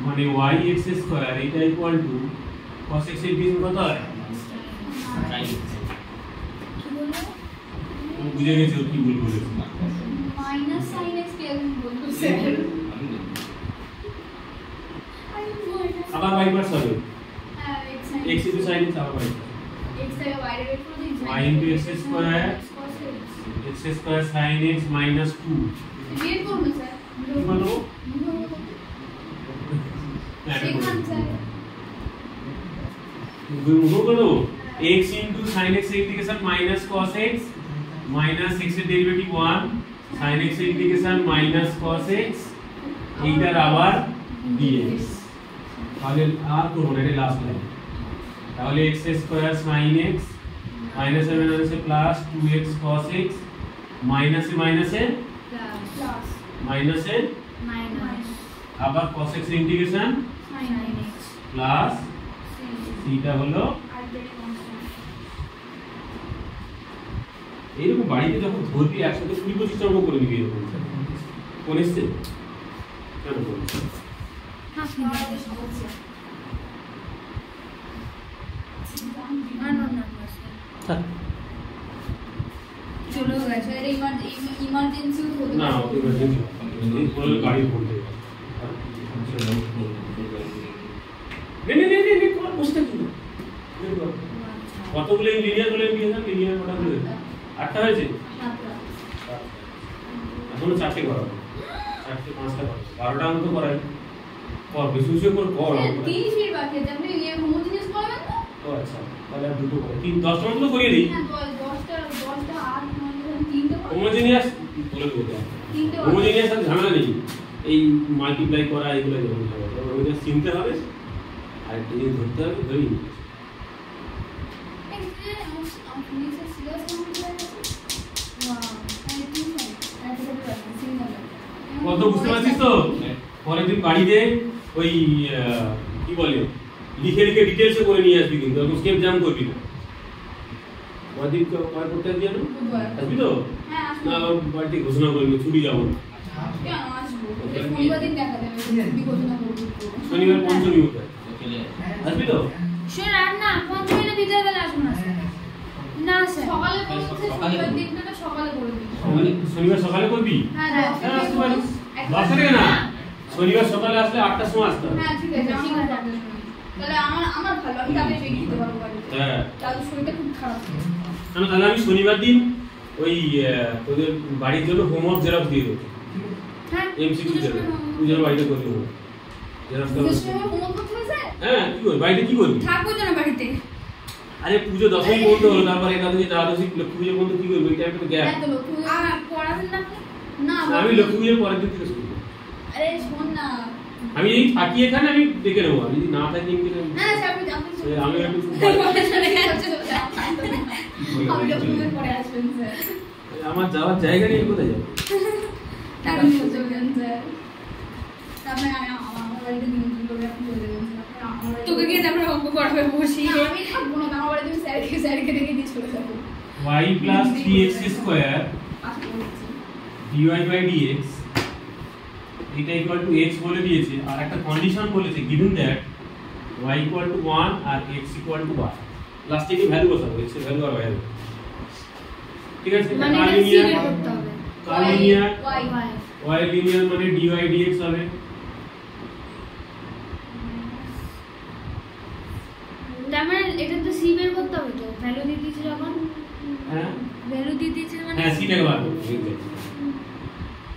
মানে y x² এটা ইকুয়াল টু cos x এর ইন্টিগ্রেশন কত হয়? কি বলবো? বুঝে গেছো কি ভুল বলেছি? মাইনাস sin x কে আমি বলবো স্যার। আবার বাইপাস হবে, হ্যাঁ x into sin x আবার বাইপাস, x থেকে বাইরে বের করে দিন। y into x² x² sin x minus 2 বের করুন স্যার। কি বলবো? সেখান স্যার মুখো করো, x into sin x এর integration minus cos x minus x এর ডেরিভেটিভ 1 sin x এর ইন্টিগ্রেশন minus cos x এইটার আবার dx। তাহলে আর করব না, এটা লাস্ট লাইন। তাহলে x² sin x মাইনাস এ মাইনাসে প্লাস 2x cos x মাইনাসে মাইনাসে প্লাস মাইনাসে মাইনাস আবার cos x এর ইন্টিগ্রেশন sin x প্লাস সিটা হলো এইরকম বাড়িতে যখন ধরবি একসাথে 20-25 অঙ্ক করে নিবি এরকম কোন এসছে কেন বলছি চলে গেছে এটা ইমার্জেন্সিও হতে না পারে ইমার্জেন্সি এই পুরো গাড়ি পড়তে নে কোন বসতে কি কতগুলো লিনিয়ার বলে নিয়েছেন লিনিয়ার কতগুলো 8টা হয়েছে এখনো 4টে করা 4টে 5টা করা 12টা অঙ্ক করাই কর বেশি বেশি করে কর 30 মিনিট বাকি আছে আপনি এই হোমোজিনিয়াস করবেন না ও আচ্ছা তাহলে আর দুটো করে 10টা অঙ্ক করিয়ে দিই হ্যাঁ 10টা 8 9 3টা হোমোজিনিয়াস বলে দেবো হোমোজিনিয়াস আর ঝামেলা নেই এই মাল্টিপ্লাই করা এগুলো যখন হবে হোমোজিনিয়াস চিনতে হবে আর একটা জিনিস ধরতে হবে ধরি কত বুঝতে পারছিস তো পরের দিন বাড়িতে ওই কি বলে লিখে লিখে ডিটেইলসে করে নিয়ে আসবি কিন্তু এখন স্কেপ জাম করবি না ওদিক কয় করতে আসবি জানো আসবি তো হ্যাঁ না বাড়িতে ঘোষণা করবি ছুটি যাবো না কেন আসবো শনিবার দিন দেখা যাবে ছুটি ঘোষণা করব শনিবার পঞ্চমী উঠে আসবি তো স্যার আর না পঞ্চমী না বিকেল বেলা আসুন না স্যার না স্যার সকালে করতে শনিবার দিনটা তো সকালে করে দিই শনিবার সকালে করবি হ্যাঁ হ্যাঁ আসতে পারিস 10 থেকে না শনিবার সকালে আসলে 8টার সময় আসতে হবে হ্যাঁ ঠিক আছে আমার প্রবলেম নেই তাহলে আমার ভালো আমি তাকে বেরিয়ে যেতে পারবো বাড়িতে হ্যাঁ তাহলে শরীরটা খুব খারাপ তাহলে আমি শনিবার দিন ওই তোদের বাড়ির জন্য হোমওয়ার্ক জেরক্স দিয়ে দেবো হ্যাঁ এমসিকিউ দেবো পূজার বাড়িতে করে দেবো জেরক্স পুজোর সময় হোমওয়ার্ক করতে হবে স্যার হ্যাঁ কি করবি বাড়িতে কি করবি থাকবো তো না বাড়িতে আরে পুজো দশমী পর্যন্ত হলো তারপরে একাদশী দ্বাদশী লক্ষ্মী পুজো পর্যন্ত কি করবি এটা একটা গ্যাপ হ্যাঁ তো লক্ষ্মী পুজো আর পড়াবেন না আপনি? না আমি লক্ষ্মী পুজোর পরের দিন থেকে শুরু করবো আরে শোন না আমি এই থাকি এখানে আমি দেখে নেবো আমি যদি না থাকি আমি না স্যার আপনি আমি একটু আমি লক্ষ্মী পুজোর পরে আসবেন স্যার আমার যাওয়ার জায়গা নেই কোথায় যাবো আপনি চলবেন স্যার তারপরে আমার বাড়িতে নিমন্ত্রণ করে আপনি চলে যাবেন স্যার আমার বাড়িতে তোকে গিয়ে তারপরে অঙ্ক করাবে বসি না, আমি থাকবো না আমার বাড়িতে স্যারকে রেখে দিয়ে চলে যাবো y plus 3x square আজকে বলছি dy by dx এটা ইকুয়াল টু x বলে দিয়েছে আর একটা কন্ডিশন বলেছে given that y equal to 1 R x equal to 1 লাস্টে কি ভ্যালু বসাবো x এর ভ্যালু আর y এর ঠিক আছে মানে কার এটা সি বের লিনিয়ার করতে হবে কার লিনিয়ার y y লিনিয়ার মানে dy dx হবে তার মানে এটা তো সি বের করতে হবে তো ভ্যালু দিয়ে দিয়েছে যখন হ্যাঁ ভ্যালু দিয়ে দিয়েছে মানে হ্যাঁ সি টাকে বার করব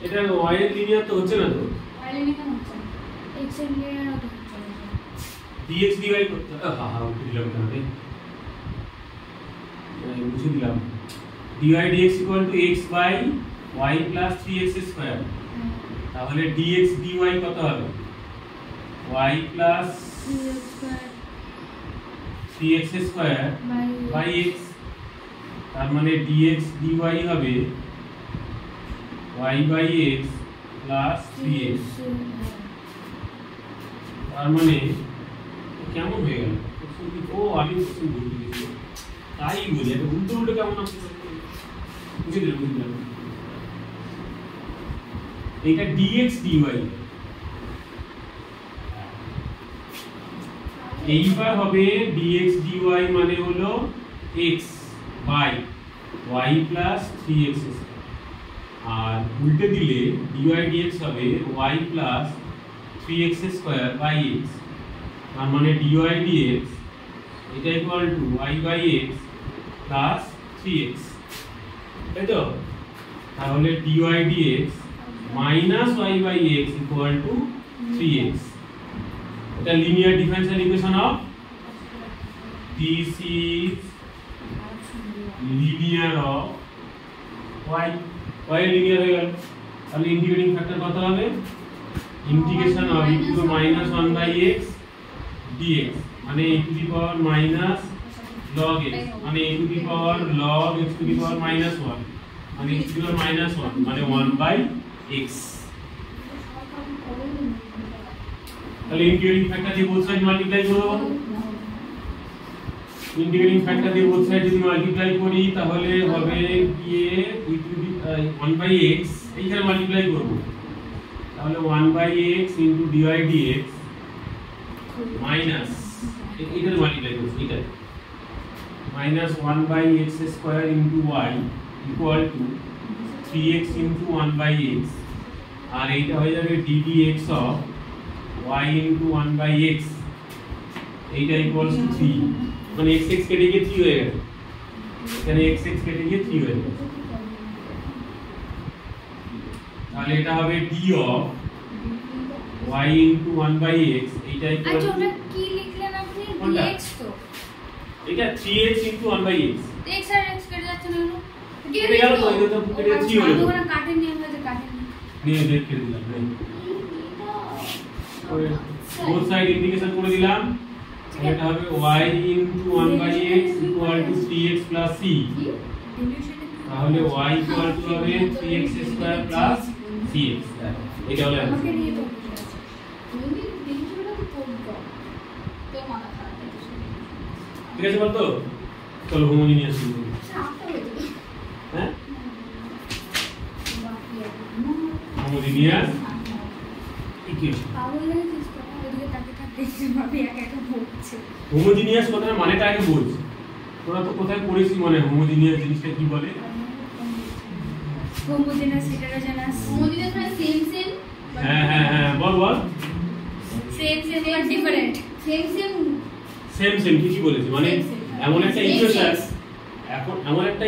এটা y এর লিনিয়ার তো হচ্ছে না তো y লিনিয়ার হচ্ছে এক্স এর লিনিয়ার হতে হচ্ছে dx dy করতে হ্যাঁ উঠে দিলাম কেন রে মুছে দিলাম dy dx equal to x by y plus 3x square তাহলে dx dy কত হবে y plus 3x square by x তার মানে dx dy হবে y by x plus 3x তার মানে কেমন হয়ে গেল ও আমি কিছু ভুল করেছি তাই বলি এটা উল্টো উল্টো কেমন আসছে বুঝে দিলাম এটা dx dy এইবার হবে dx dy মানে হলো x by y plus 3x আর উল্টে দিলে dy dx হবে y plus 3x square by x তার মানে dy dx এটা equal to y by x plus 3x তাই তো তাহলে dy dx minus y by x equal to 3x এটা linear differential equation of this is linear of y y linear হয়ে গেল তাহলে ইন্টিগ্রেটিং ফ্যাক্টর কত হবে integration of e to the minus 1 by x dx মানে e to the power minus log x মানে e to the power log x to the power minus 1 মানে e to the power minus 1 মানে 1 by x তাহলে integrating factor দিয়ে both side multiply করব integrating factor দিয়ে both side যদি multiply করি তাহলে হবে গিয়ে 1/x এইখানে মাল্টিপ্লাই করব তাহলে 1/x dy dx মাইনাস এইটার মাল্টিপ্লাই করব এটা minus 1/x square into y equal to 3x into 1/x আর এইটা হয়ে যাবে ddx of y into 1/x এইটা equals to 3 মানে x কেটে গিয়ে 3 হয়ে গেছে এখানে x কেটে গিয়ে 3 হয়ে গেছে তাহলে এটা হবে d of y into 1/x এইটা equals আচ্ছা ওটা কি লিখলেন আপনি dx তো এটা 3x into 1/x x আর x কেটে যাচ্ছে না কেন কেটে গেল তো এটা তো কেটে 3 হলো ওখানে কাটেন নিয়ে হয়েছে কাটেন নিয়ে দেখ কেটে দিলাম both side integration করে দিলাম এটা হবে y into 1/x equal to 3x plus c তাহলে y equal to হবে 3x square plus cx এটা হলো আমাকে নিয়ে তো তুমি ডিভিশনটা করব তো মাথা খারাপ ঠিক আছে বলতো চলো হোমোজিনিয়াস শুরু করি হ্যাঁ হোমোজিনিয়াস ইকুয়েশন হোমোজিনিয়াস কথার মানেটা আগে বলছি তোরা তো কোথায় পড়েছি মনে হোমোজিনিয়াস জিনিসটা কি বলে হোমোজেনাস হেটেরোজেনাস হোমোজিনিয়াস মানে সেম সেম হ্যাঁ বল same same but different same ঠিকই বলেছি মানে এমন একটা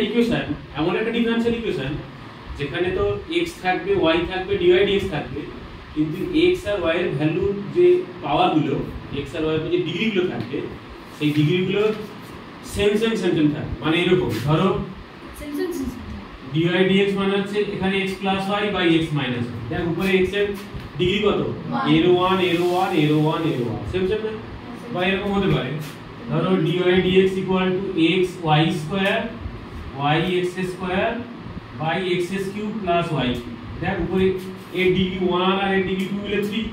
ইকুয়েশন এমন একটা ডিফারেনশিয়াল ইকুয়েশন যেখানে তো x থাকবে y থাকবে dy dx থাকবে কিন্তু x আর y এর ভ্যালু যে পাওয়ার গুলো x আর y এর যে ডিগ্রি গুলো থাকবে সেই ডিগ্রি গুলো সেম থাকবে মানে এরকম ধরো dy dx মানে হচ্ছে এখানে x plus y by x minus y দেখ উপরে x এর ডিগ্রি কত a1 সেম না বা এরকম হতে পারে ধরো dy dx equal to x y square y x square by x cube plus y দেখ উপরে এর ডিগ্রি 1 আর এর ডিগ্রি 2 মিলে 3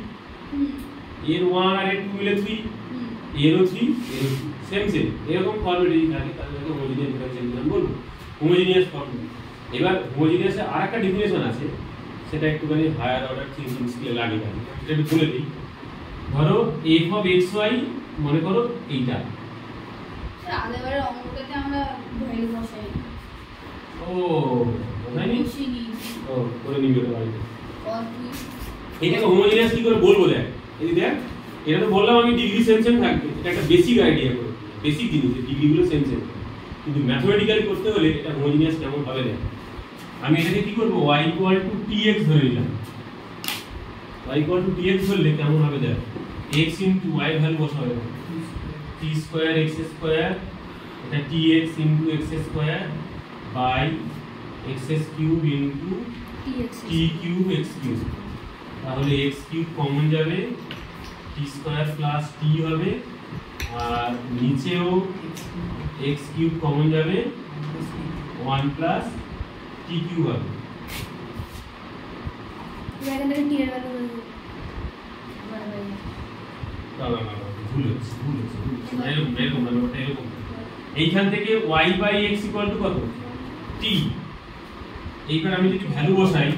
এর 1 আর এর 2 মিলে 3 এরও 3 সেম এরকম ফর্মেটই থাকে তাহলে হোমোজিনিয়াস ডিফারেন্সিয়াল বলবো হোমোজিনিয়াস ফর্ম এবার হোমোজিনিয়াসের আরেকটা ডেফিনিশন আছে সেটা একটুখানি হায়ার অর্ডার থিংকিং স্কিলে লাগে থাকে এটা একটু বলে দিই ধরো f of xy মনে করো এইটা স্যার আগেরবারে অঙ্কটাতে আমরা ভ্যালু বসাই ও জানি ও করে নিবি ওটা বাড়িতে এটাকে হোমোজিনিয়াস কি করে বলবো দেখ এই দেখ এটা তো বললাম আমি ডিগ্রি সেম থাকবে এটা একটা বেসিক আইডিয়া করে বেসিক জিনিস ডিগ্রিগুলো সেম কিন্তু ম্যাথমেটিক্যালি করতে হলে এটা হোমোজিনিয়াস কেমন হবে দেখ আমি এটাকে কি করব y = tx ধরে নিলাম y = tx ধরলে কেমন হবে দেখ x * y ভ্যালু বসাবো t স্কয়ার x স্কয়ার এটা tx * x square by x cube * t cube x cube তাহলে x কিউব কমন যাবে t স্কয়ার প্লাস t হবে আর নিচেও x কিউব কমন যাবে 1 প্লাস t কিউব হবে এখানে t এর ভ্যালু ভুল হচ্ছে এরকম ব্যাপারটা এরকম এইখান থেকে y by x equal to কত t এইবার আমি যদি ভ্যালু বসাই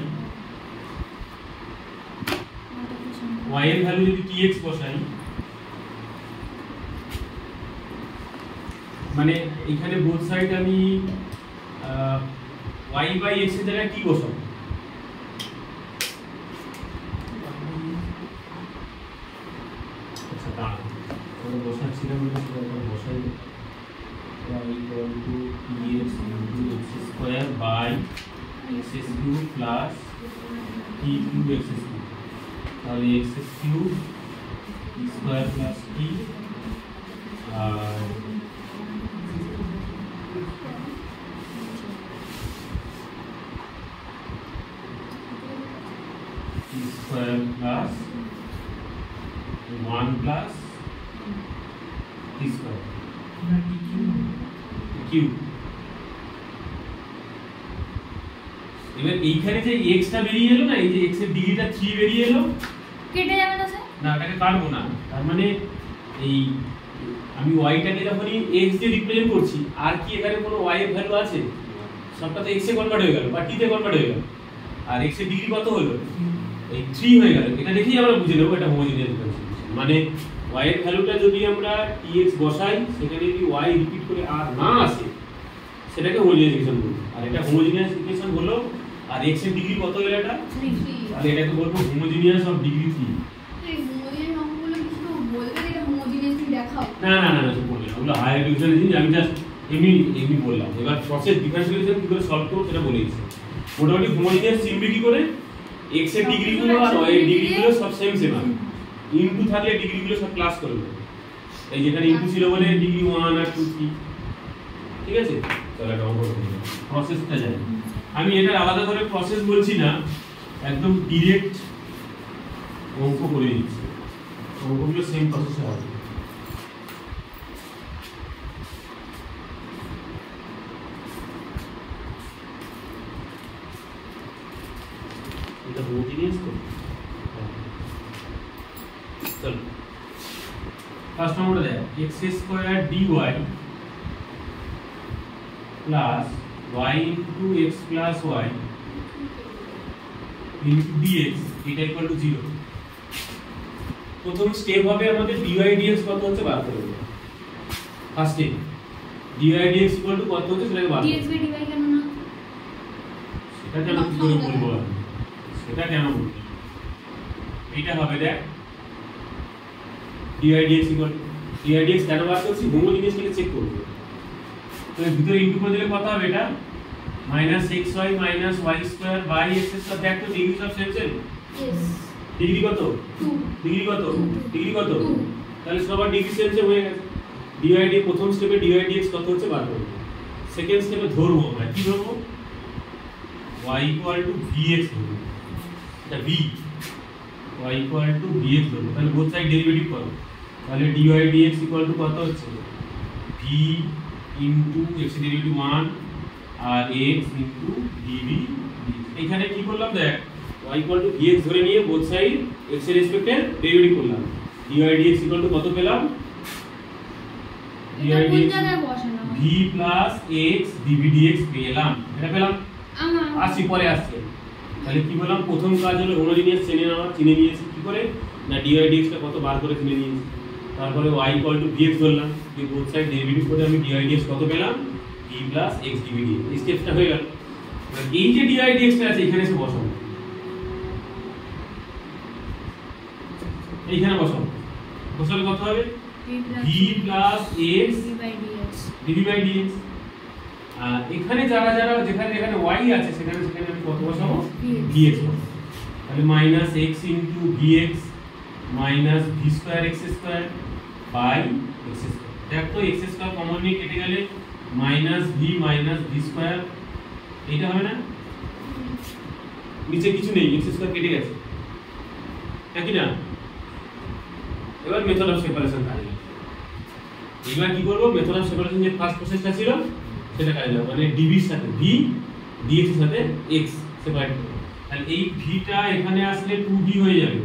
y এর ভ্যালু যদি tx বসাই মানে এখানে বোথ সাইড আমি y বাই x এর জায়গায় কি বসাবো আচ্ছা তা আমরা বসাচ্ছিলাম সেটা বসাই y equal to tx into x square by x cube plus t cube x cube তাহলে x cube square plus t আর t square plus 1 plus t square cube এবার এইখানে যে x টা বেরিয়ে এলো না এই যে x এর ডিগ্রিটা 3 বেরিয়ে এলো কেটে যাবে না স্যার না এটাকে কাটবো না, তার মানে এই আমি ওয়াইটাকে যখনই এক্স দিয়ে রিপ্রেজেন্ট করছি আর কি এখানে কোনো ওয়াই এর ভ্যালু আছে? সবটা তো এক্স এ কনভার্ট হয়ে গেল বা টি তে কনভার্ট হয়ে গেল, আর এক্স এর ডিগ্রি কত হলো? এই 3 হয়ে গেল। এটা দেখেই আমরা বুঝে নেব এটা হোমোজিনিয়াস ডিফারেন্সিয়েশন। মানে y এর ভ্যালুটা যদি আমরা tx বসাই সেখানে যদি y রিপিট করে আর না আসে সেটাকে হোমোজিনিয়াস ইকুয়েশন বলবো। আর এটা হোমোজিনিয়াস ইকুয়েশন হলো, আর x এর ডিগ্রি কত হলো এটা? 3 তাহলে এটাকে বলবো হোমোজিনিয়াস অফ ডিগ্রি 3। এই হোমোজিনিয়াস অঙ্কগুলো কিছু বলবে এটা হোমোজিনিয়াস তুমি দেখাও। না না না না সব বললাম, ওগুলো হায়ার ডিভিশনের জিনিস, আমি জাস্ট এমনি বললাম। এবার প্রসেস ডিফারেন্সিয়েশন কি করে সলভ করব সেটা বলে দিচ্ছি। মোটামুটি হোমোজিনিয়াস চিনবে কি করে? x এর ডিগ্রিগুলো আর y এর ডিগ্রিগুলো সব সেম আছে, ইনটু থাকলে ডিগ্রিগুলো সব প্লাস করবে। এই যেখানে ইনটু ছিল বলে ডিগ্রি 1 আর 2 3, ঠিক আছে? তাহলে এটা অঙ্ক করতে হবে, প্রসেসটা জানি আমি। এটা আলাদা করে প্রসেস বলছি না, একদম ডাইরেক্ট অঙ্ক করে দিচ্ছি। অঙ্কগুলো সেম প্রসেসে হবে। এটা হোমোজিনিয়াস তো। চলো ফার্স্ট নম্বরটা দেখ, x square dy plus y into x plus y into dx এটা ইকুয়াল টু 0। প্রথম স্টেপ হবে আমাদের dy dx কত হচ্ছে বার করতে হবে। First step dy dx equal to কত হচ্ছে সেটাকে বার করতে dx by dy কেন না? সেটা কেন কি করে বলবো আমি? সেটা কেন বলবো? এটা হবে দেখ dy dx equal two dy dx কেন বার করছি? হোমোজিনিয়াসটাকে চেক করব। তো এর ভিতরে ইনটু করে দিলে কত হবে? এটা -xy - y square by x square. দেখ তো ডিগ্রি সব সেম সেম। ইয়েস ডিগ্রি কত? 2 ডিগ্রি কত? ডিগ্রি কত? 2 তাহলে সবার ডিগ্রি সেম সেম হয়ে গেছে। dy dx প্রথম স্টেপে dy dx কত হচ্ছে বার করব। সেকেন্ড স্টেপে ধরবো আমরা কি ধরবো? y vx ধরবো। এটা v y vx ধরবো। তাহলে বোথ সাইড ডেরিভেটিভ করো। তাহলে dy dx কত হচ্ছে? v ইনটু x এর ডেরিভেটিভ 1 আর x ইনটু dv। এখানে কি করলাম দেখ, y vx ধরে নিয়ে বোথ সাইড x এর রেসপেক্টে ডেরিভেটিভ করলাম। dy dx কত পেলাম? dy এটা কোন dx জায়গায় বসানো? v plus x dv dx পেলাম। এটা পেলাম। আসি পরে আসছে। তাহলে কি বললাম? প্রথম কাজ হলো হোমোজিনিয়াস চিনে নিয়েছি কি করে না, dy dx টা কত বার করে চিনে নিয়েছি। তারপরে y vx ধরলাম, যে বোথ সাইড ডেরিভেটিভ করে আমি dy dx কত পেলাম? v plus x dv dx। এই স্টেপটা হয়ে গেল। এবার এই যে dy dx টা আছে এখানে এসে বসাবো, এইখানে বসাবো। বসালে কত হবে? v plus x dv by dx। আর এখানে যারা যারা যেখানে যেখানে y আছে সেখানে সেখানে আমি কত বসাবো? vx বসাবো। তাহলে -x * vx - v square x square by x square. দেখ তো x স্কয়ার কমন নিয়ে কেটে গেলে -v - v স্কয়ার এটা হবে না? নিচে কিছু নেই, x স্কয়ার কেটে গেছে, একই না? এবার মেথড অফ সেপারেশন কাজে লাগবে। এবার কি করব? মেথড অফ সেপারেশন যে ফার্স্ট প্রসেসটা ছিল সেটা কাজে লাগবে। মানে dv এর সাথে v dx এর সাথে x সেপারেট করব। তাহলে এই v টা এখানে আসলে 2v হয়ে যাবে,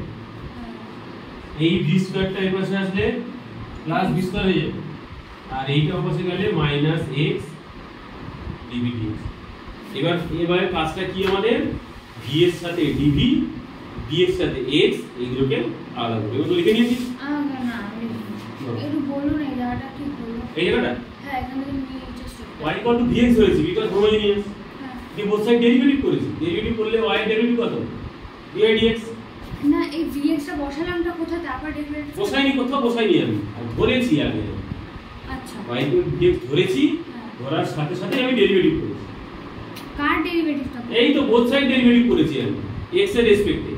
এই v স্কয়ারটা এর পাশে আসলে প্লাস v স্কয়ার হয়ে যাবে, আর এইটা পাশে গেলে -x dv dx। এবারে কাজটা কি আমাদের? v এর সাথে dv dx এর সাথে x এইগুলোকে আলাদা করে এগুলো লিখে নিয়েছি। না একটু বলুন এই জায়গাটা কি বলুন? এই জায়গাটা হ্যাঁ এখানে তো নিয়ে জাস্ট y vx হয়েছে বিকজ হোমোজিনিয়াস। হ্যাঁ যে বোথ সাইড ডেরিভেটিভ করেছি, ডেরিভেটিভ করলে y এর ডেরিভেটিভ কত? dy dx। না এই vx টা বসালামটা কোথায়? তারপর ডেরিভেটিভ বসাইনি, কোথাও বসাইনি, আমি ধরেছি আগে আচ্ছা y dx ধরেছি, হ্যাঁ। ধরার সাথে সাথে আমি ডেরিভেটিভ করেছি। কার ডেরিভেটিভটা? এই তো বোথ সাইড ডেরিভেটিভ করেছি আমি x এর রেসপেক্টে।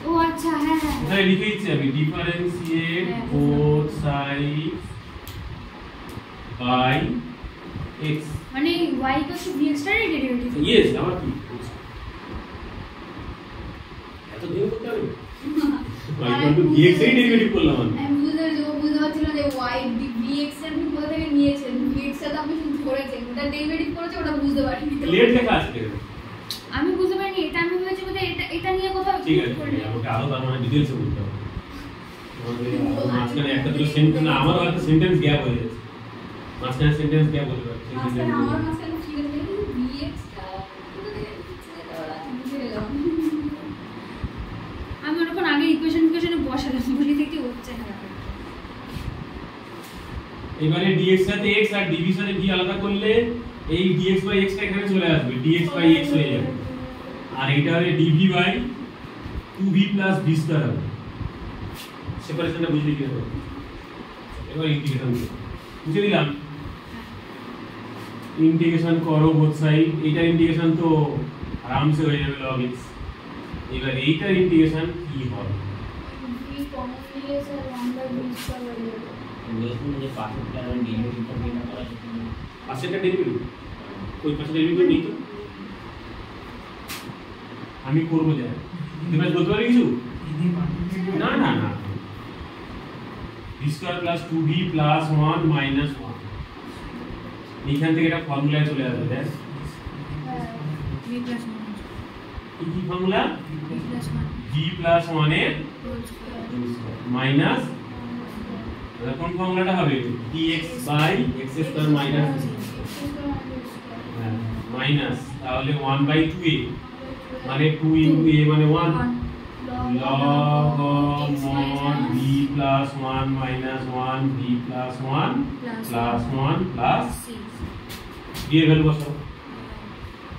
ও আচ্ছা হ্যাঁ হ্যাঁ ওখানে লিখে দিচ্ছি আমি ডিফারেন্সিয়েট হ্যাঁ, বোথ সাইড বাই x। মানে y vx টার ডেরিভেটিভ। ইয়েস, আমার কি এত দিন করতে হবে? vx এর ডেরিভেটিভ করলাম আমি। আমি বুঝতে পারছিল যে y vx এর আপনি কোথা থেকে নিয়েছেন। vx এর আপনি শুধু ধরেছেন, ওটা ডেরিভেটিভ করেছে, ওটা বুঝতে পারিনি। লেট লেখা আছে দেখো। আমি বুঝতে পারিনি এটা, আমি ভেবেছি বোধহয় এটা নিয়ে কোথাও ঠিক আছে, আমাকে আরো তার মানে ডিটেইলসে বলতে হবে। মাঝখানে একটা দুটো সেন্টেন্স না আমারও একটা সেন্টেন্স গ্যাপ হয়ে যাচ্ছে মাঝখানে সেন্টেন্স গ্যাপ হতে পারে আমার মাঝখানে ঠিক আছে বিএক্সটা আমি ওরকম আগে ইকুয়েশনে বসালাম বলি থেকে হচ্ছে না এবারে dx সাথে x আর dv সাথে v আলাদা করলে এই dx বাই x টা এখানে চলে আসবে dx বাই x হয়ে যাবে আর এটা হবে dv by 2v plus v square হবে সেপারেশনটা বুঝলি কি হবে এবার ইন্টিগ্রেশন বুঝে দিলাম ইন্টিগ্রেশন করো বোথ সাইড এটা ইন্টিগ্রেশন তো আরামসে হয়ে যাবে log x এবার এইটার ইন্টিগ্রেশন কি হবে v কমন নিলে স্যার 1/v স্কয়ার হয়ে যাবে বলছেন যে পাশেরটা আর ডেরিভেটিভটা বের করা যাবে পাশেরটা ডেরিভেটিভ ওই পাশের ডেরিভেটিভ নেই তো আমি করব যা তুমি বলতে পারি কিছু না না না v square plus 2v plus 1 minus 1 এইখান থেকে এটা ফর্মুলায় চলে আসবে দেখ v প্লাস 1 কি formula v plus 1 v plus 1 এর হোল স্কয়ার মাইনাস কোন ফর্মুলাটা হবে dx by x square minus minus তাহলে 1/2a মানে 2 into a মানে 1 log of mod v plus 1 minus 1 v plus 1 plus 1 plus c v এর value বসাও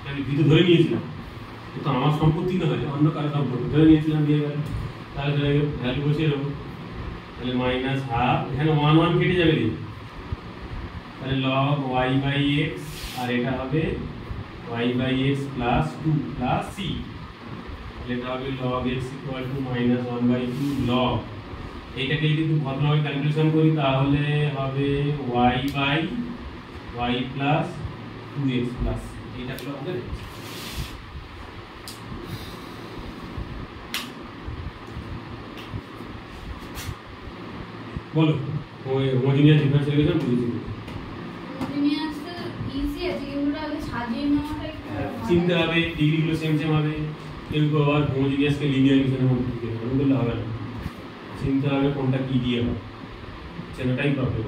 আমি v তো ধরে নিয়েছিলাম তো আমার সম্পত্তি না হয় অন্য কারো সম্পত্তি ধরে নিয়েছিলাম v এর ভ্যালু তাহলে ভ্যালু বসিয়ে দেবো তাহলে মাইনাস হাফ এখানে 1 1 কেটে যাবে রে তাহলে log y বাই x আর এটা হবে y by x plus 2 plus c তাহলে এটা হবে log x equal to minus 1/2 log এইটাকে যদি একটু ভালোভাবে ক্যালকুলেশন করি তাহলে হবে y by y plus 2x plus এইটা হলো আমাদের বলো ওই হোমোজেনিয়াস ডিফারেনশিয়াল ইকুয়েশন বুঝেছি হোমোজেনিয়াস তো ইজি আছে কিন্তু আগে সাজিয়ে নেওয়াটা একটু চিনতে হবে ডিগ্রিগুলো সেম সেম হবে কেউ কেউ আবার হোমোজেনিয়াসকে লিনিয়ার ইকুয়েশনের মধ্যে দিতে হবে এরকম করলে হবে না চিনতে হবে কোনটা কি দিয়ে হবে সেটাই প্রবলেম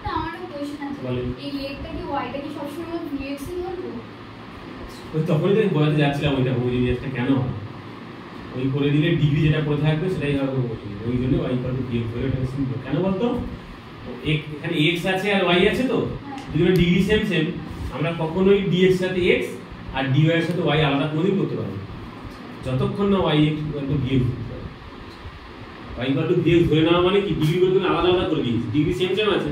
না আমার একটা কোশ্চেন আছে বলেন। এই লেগটা কি ওয়াইটা কি সবসময় vx ই ধরবো ওই তখনই তো আমি বলতে যাচ্ছিলাম ওইটা হোমোজেনিয়াসটা কেন হয় ওই করে দিলে ডিগ্রি যেটা পড়ে থাকবে সেটাই হবে হোমোজেনিয়াস ওই জন্য y ইকুয়াল টু v করে এটা সিম্পল কেন বলতো এখানে x আছে আর y আছে তো দুটো ডিগ্রি সেম সেম আমরা কখনোই dx সাথে x আর dy এর সাথে y আলাদা কোনোদিন করতে পারবো না যতক্ষণ না y equal to vx y equal to vx ধরে নেওয়া মানে কি ডিগ্রি করে আলাদা আলাদা করে দিয়েছি ডিগ্রি সেম সেম আছে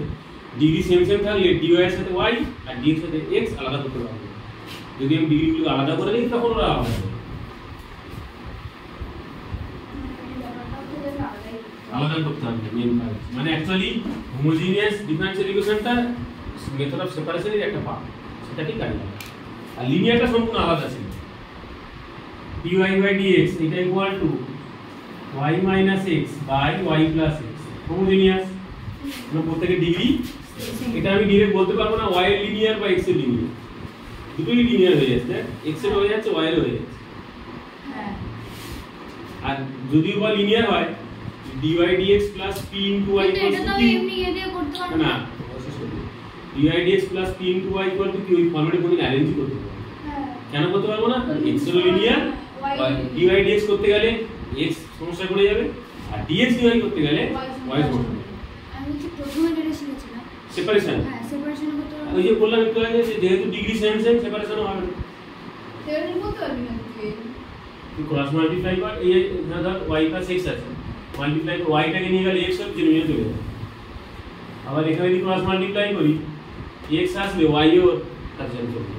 ডিগ্রি সেম সেম থাকলে dy এর সাথে y আর dx এর সাথে x আলাদা করতে পারবো যদি আমি ডিগ্রিগুলো আলাদা করে দিই তখন ওরা আলাদা হবে আলাদা করতে হবে মেন কাজ মানে অ্যাকচুয়ালি হোমোজেনিয়াস ডিফারেনশিয়াল ইকুয়েশনটা মেথড অফ সেপারেশনের একটা পার্ট সেটা ঠিক আছে আর লিনিয়ারটা সম্পূর্ণ আলাদা ছিল dy বাই dx এটা equal to y minus x by y plus x homogeneous মানে প্রত্যেকের ডিগ্রি এটা আমি ডিরেক্ট বলতে পারবো না y এর লিনিয়ার বা x এর লিনিয়ার দুটোই লিনিয়ার হয়ে যাচ্ছে x এর হয়ে যাচ্ছে y এর হয়ে যাচ্ছে হ্যাঁ আর যদিও বা লিনিয়ার হয় dy dx plus p into y কিন্তু equals এটা to তো q এমনি এ দিয়ে করতে পারবো না dy dx plus p into y equal to q এই ফর্মুলাটা কোনদিন অ্যারেঞ্জ করতে পারবো না হ্যাঁ কেন করতে পারবো না x এর লিনিয়ার dy dx করতে গেলে x সমস্যা পড়ে যাবে আর dx dy করতে গেলে y সমস্যা পড়ে যাবে আমি হচ্ছে প্রথমে যেটা শিখেছিলাম সেপারেশন হ্যাঁ সেপারেশন করতে পারবো ওই যে বললাম একটু আগে যে যেহেতু ডিগ্রি সেম সেম সেপারেশন হবে না সেটা বলতে পারবি না তুই ক্রস মাল্টিপ্লাই কর এই না ধর y plus x আছে মাল্টিপ্লাই করে y টাকে নিয়ে গেলে x সব চিহ্ন চলে যাবে আবার এখানে যদি ক্রস মাল্টিপ্লাই করি x আসলে y ও তার জন্য চলবে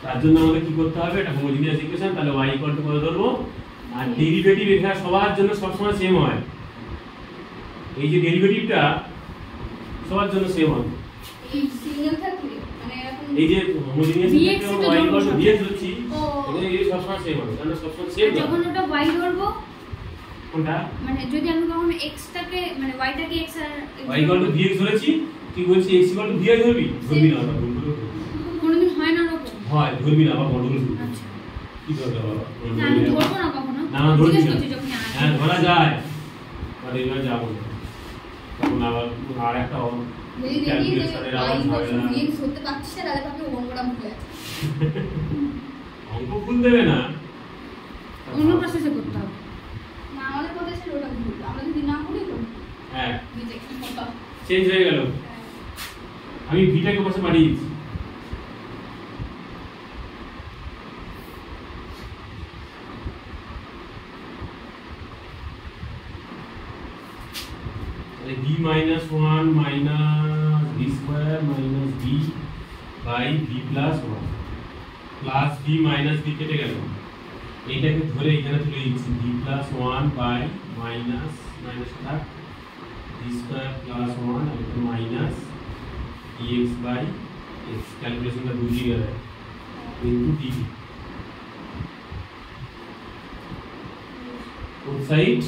তার জন্য আমাদের কি করতে হবে এটা হোমোজেনিয়াস ইকুয়েশন তাহলে y ইকুয়াল টু কত ধরবো আর ডেরিভেটিভ এখানে সবার জন্য সবসময় সেম হয় এই যে ডেরিভেটিভটা সবার জন্য সেম হয় এই সিঙ্গেল থাকলে মানে এখন এই যে হোমোজেনিয়াস Vx ইকুয়েশন তো y ইকুয়াল টু ধরবো vx হচ্ছে ও। এখানে এই সবসময় সেম হবে কারণ সবসময় সেম আর যখন ওটা y ধরবো কোনটা মানে যদি আমি কখনো x টাকে মানে y টাকে x আর y ইকুয়াল টু vx ধরেছি তুই বলছিস x ইকুয়াল টু vi ধরবি ধরবি না ওটা ভুল করে কোনোদিন হয় না ওরকম হয় ধরবি না আবার গন্ডগোল শুরু আচ্ছা কি দরকার বাবা? না, আমি ধরবো না কখনো। না, ধরবি জিজ্ঞেস না। করছি যখন আসবে। হ্যাঁ ধরা যায়, আর এবার যাবো না। তখন আবার আর একটা যদি দেখি যে ক্যালকুলেশনের আওয়াজ হবে না। ডিএক্স ধরতে পারছিস না তাহলে ভাবি অঙ্কটা ভুলে আছে। অঙ্ক ভুল দেবে না। অন্য প্রসেসে করতে হবে। না আমাদের কথা ছিল ওটা ভুল। আমরা যদি না করি তো হ্যাঁ রিজেক্ট হবে। চেঞ্জ হয়ে গেল। আমি ভিটাকে পাশে মারিয়ে দিচ্ছি। তাহলে b minus 1 minus b square minus b by b plus 1 plus b minus b কেটে গেল। এইটাকে ধরে এখানে তুলে দিচ্ছি b plus 1 by minus minus থাক b square plus 1 আর এটা minus dx by x ক্যালকুলেশনটা বুঝিয়ে গেল into dv both side